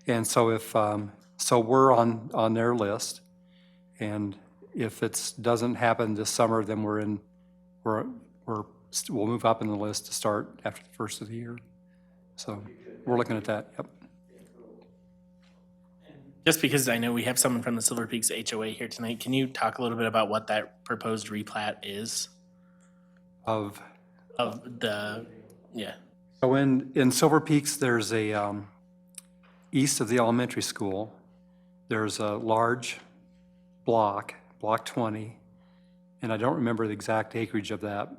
and so so we're on their list, and if it doesn't happen this summer, then we'll move up in the list to start after the first of the year. So we're looking at that. Yep. Just because I know we have someone from the Silver Peaks HOA here tonight, can you talk a little bit about what that proposed replat is? Of the, yeah. So in Silver Peaks, there's east of the elementary school, there's a large block 20, and I don't remember the exact acreage of that,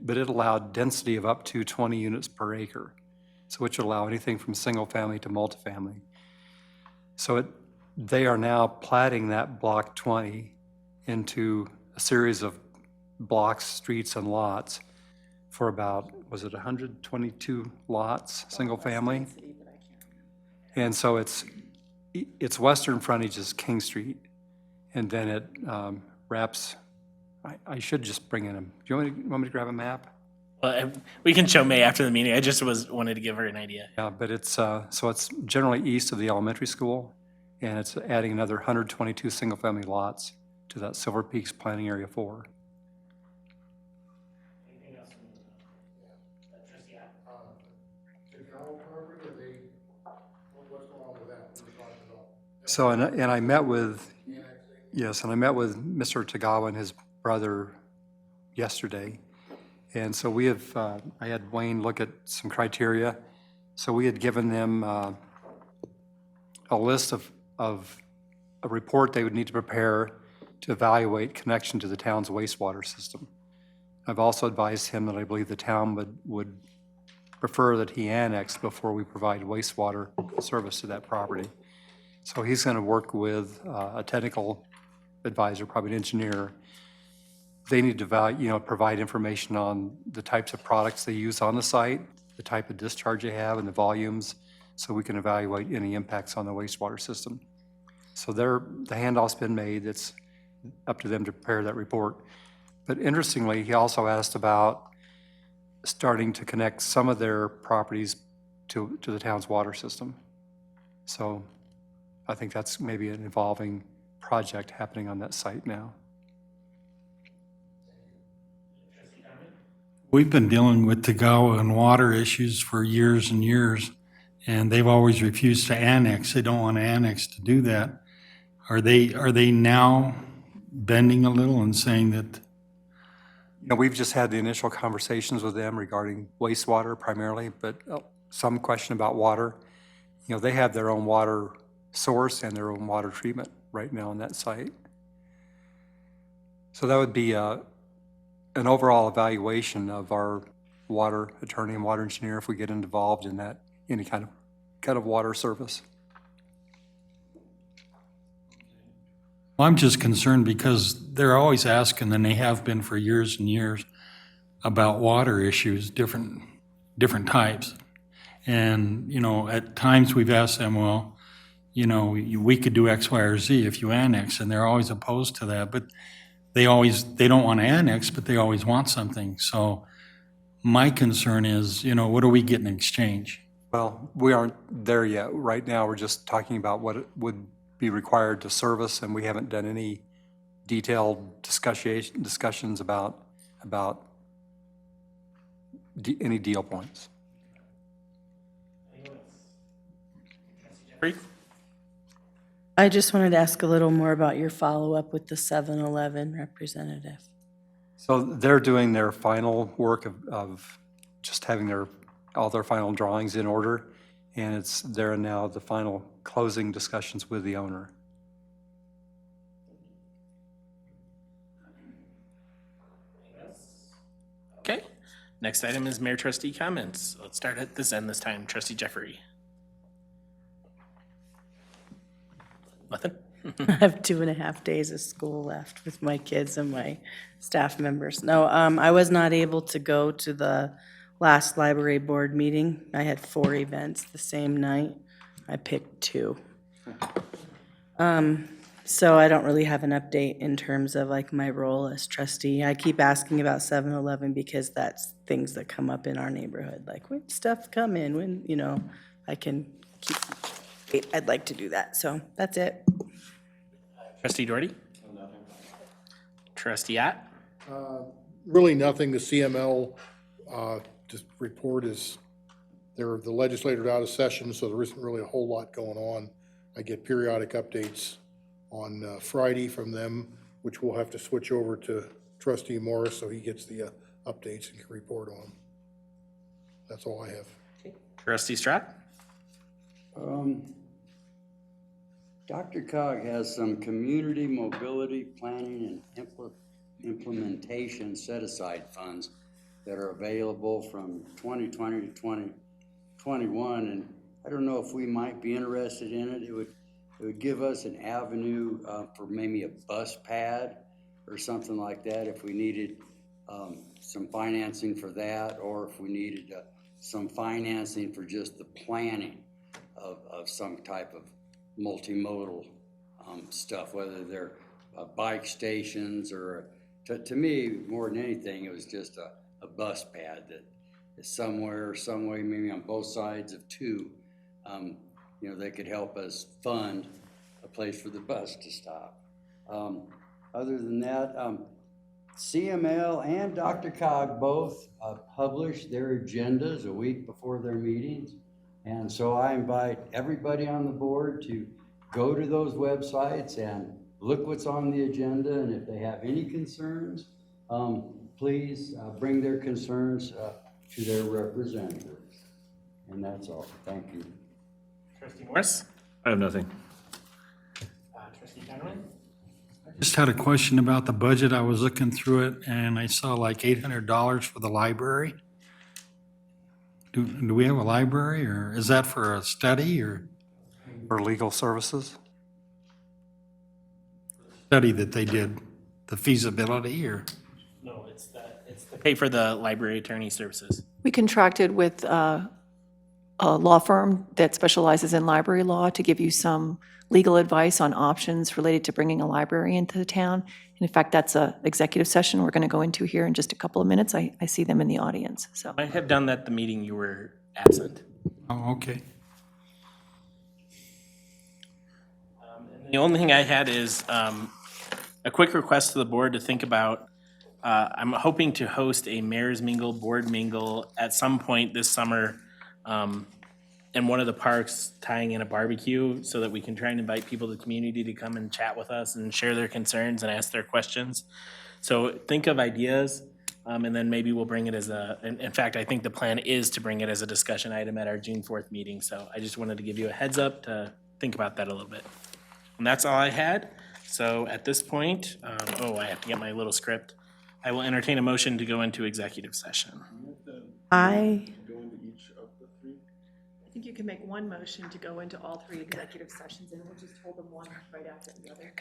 but it allowed density of up to 20 units per acre, so which would allow anything from single family to multifamily. So they are now platting that block 20 into a series of blocks, streets, and lots for about, was it 122 lots, single family? And so its western frontage is King Street, and then it wraps, I should just bring in do you want me to grab a map? Well, we can show May after the meeting. I just wanted to give her an idea. Yeah, but so it's generally east of the elementary school, and it's adding another 122 single-family lots to that Silver Peaks Planning Area 4. Anything else? Property, or what's going on with that? So, and I met with, yes, and I met with Mr. Tagawa and his brother yesterday. And so I had Wayne look at some criteria. So we had given them a list of a report they would need to prepare to evaluate connection to the town's wastewater system. I've also advised him that I believe the town would prefer that he annex before we provide wastewater service to that property. So he's going to work with a technical advisor, probably an engineer. They need to provide information on the types of products they use on the site, the type of discharge they have, and the volumes, so we can evaluate any impacts on the wastewater system. So the handoff's been made. It's up to them to prepare that report. But interestingly, he also asked about starting to connect some of their properties to the town's water system. So I think that's maybe an evolving project happening on that site now. We've been dealing with Tagawa and water issues for years and years, and they've always refused to annex. They don't want to annex to do that. Are they now bending a little and saying that, You know, we've just had the initial conversations with them regarding wastewater primarily, but some question about water. You know, they have their own water source and their own water treatment right now on that site. So that would be an overall evaluation of our water attorney and water engineer if we get involved in that, any kind of water service. I'm just concerned because they're always asking, and they have been for years and years, about water issues, different types. And, you know, at times we've asked them, well, you know, we could do X, Y, or Z if you annex, and they're always opposed to that. But they don't want to annex, but they always want something. So my concern is, you know, what do we get in exchange? Well, we aren't there yet. Right now, we're just talking about what it would be required to service, and we haven't done any detailed discussions about any deal points. Jeffrey? I just wanted to ask a little more about your follow-up with the 7-Eleven representative. So they're doing their final work of just having all their final drawings in order, and they're now the final closing discussions with the owner. Okay. Next item is Mayor Trustee comments. Let's start at this end this time. Trustee Jeffrey. Nothing? I have 2.5 days of school left with my kids and my staff members. No, I was not able to go to the last library board meeting. I had 4 events the same night. I picked 2. So I don't really have an update in terms of like my role as trustee. I keep asking about 7-Eleven because that's things that come up in our neighborhood, like when stuff come in, when, you know, I can keep, I'd like to do that. So that's it. Trustee Doherty? Trustee Ott? Really nothing. The CML just report is, the legislator's out of session, so there isn't really a whole lot going on. I get periodic updates on Friday from them, which we'll have to switch over to Trustee Morris so he gets the updates and can report on them. That's all I have. Trustee Stratt? DRCOG has some community mobility planning and implementation set-aside funds that are available from 2020 to 2021, and I don't know if we might be interested in it. It would give us an avenue for maybe a bus pad or something like that if we needed some financing for that, or if we needed some financing for just the planning of some type of multimodal stuff, whether they're bike stations or, to me, more than anything, it was just a bus pad that is somewhere, some way, maybe on both sides of 2, you know, they could help us fund a place for the bus to stop. Other than that, CML and DRCOG both publish their agendas a week before their meetings. And so I invite everybody on the board to go to those websites and look what's on the agenda. And if they have any concerns, please bring their concerns to their representatives. And that's all. Thank you. Trustee Morris? I have nothing. Trustee Conway? Just had a question about the budget. I was looking through it and I saw like $800 for the library. Do we have a library, or is that for a study or For legal services? study that they did, the feasibility, or? No, it's to pay for the library attorney services. We contracted with a law firm that specializes in library law to give you some legal advice on options related to bringing a library into the town. And in fact, that's an executive session we're going to go into here in just a couple of minutes. I see them in the audience, so. I have done that the meeting you were absent. Oh, okay. The only thing I had is a quick request to the board to think about. I'm hoping to host a mayor's mingle, board mingle at some point this summer in one of the parks tying in a barbecue so that we can try and invite people to the community to come and chat with us and share their concerns and ask their questions. So think of ideas, and then maybe we'll bring it as in fact, I think the plan is to bring it as a discussion item at our June 4th meeting. So I just wanted to give you a heads up to think about that a little bit. And that's all I had. So at this point, I have to get my little script. I will entertain a motion to go into executive session. I think you can make one motion to go into all three executive sessions, and we'll just hold them one right after the other.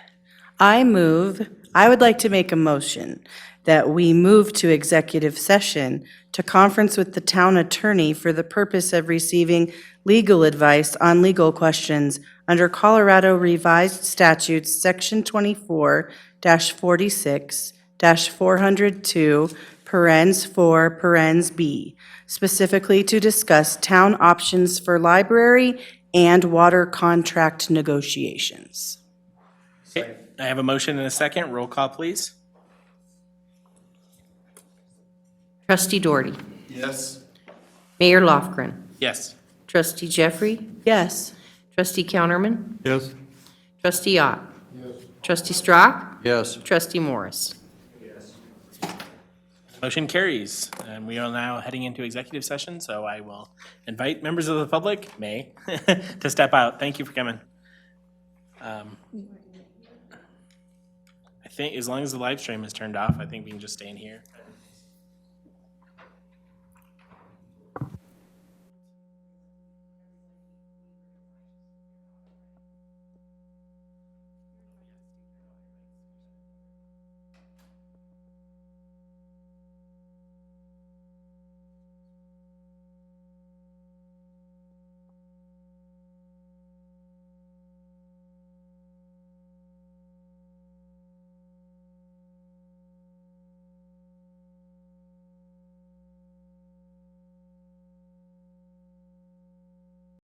I would like to make a motion that we move to executive session to conference with the town attorney for the purpose of receiving legal advice on legal questions under Colorado Revised Statutes, Section 24-46-402, parens 4, parens B, specifically to discuss town options for library and water contract negotiations. I have a motion and a second. Roll call, please. Trustee Doherty. Yes. Mayor Lofgren. Yes. Trustee Jeffrey. Yes. Trustee Counterman. Yes. Trustee Ott. Trustee Strock. Yes. Trustee Morris. Motion carries. And we are now heading into executive session, so I will invite members of the public, to step out. Thank you for coming. I think as long as the live stream is turned off, I think we can just stay in here.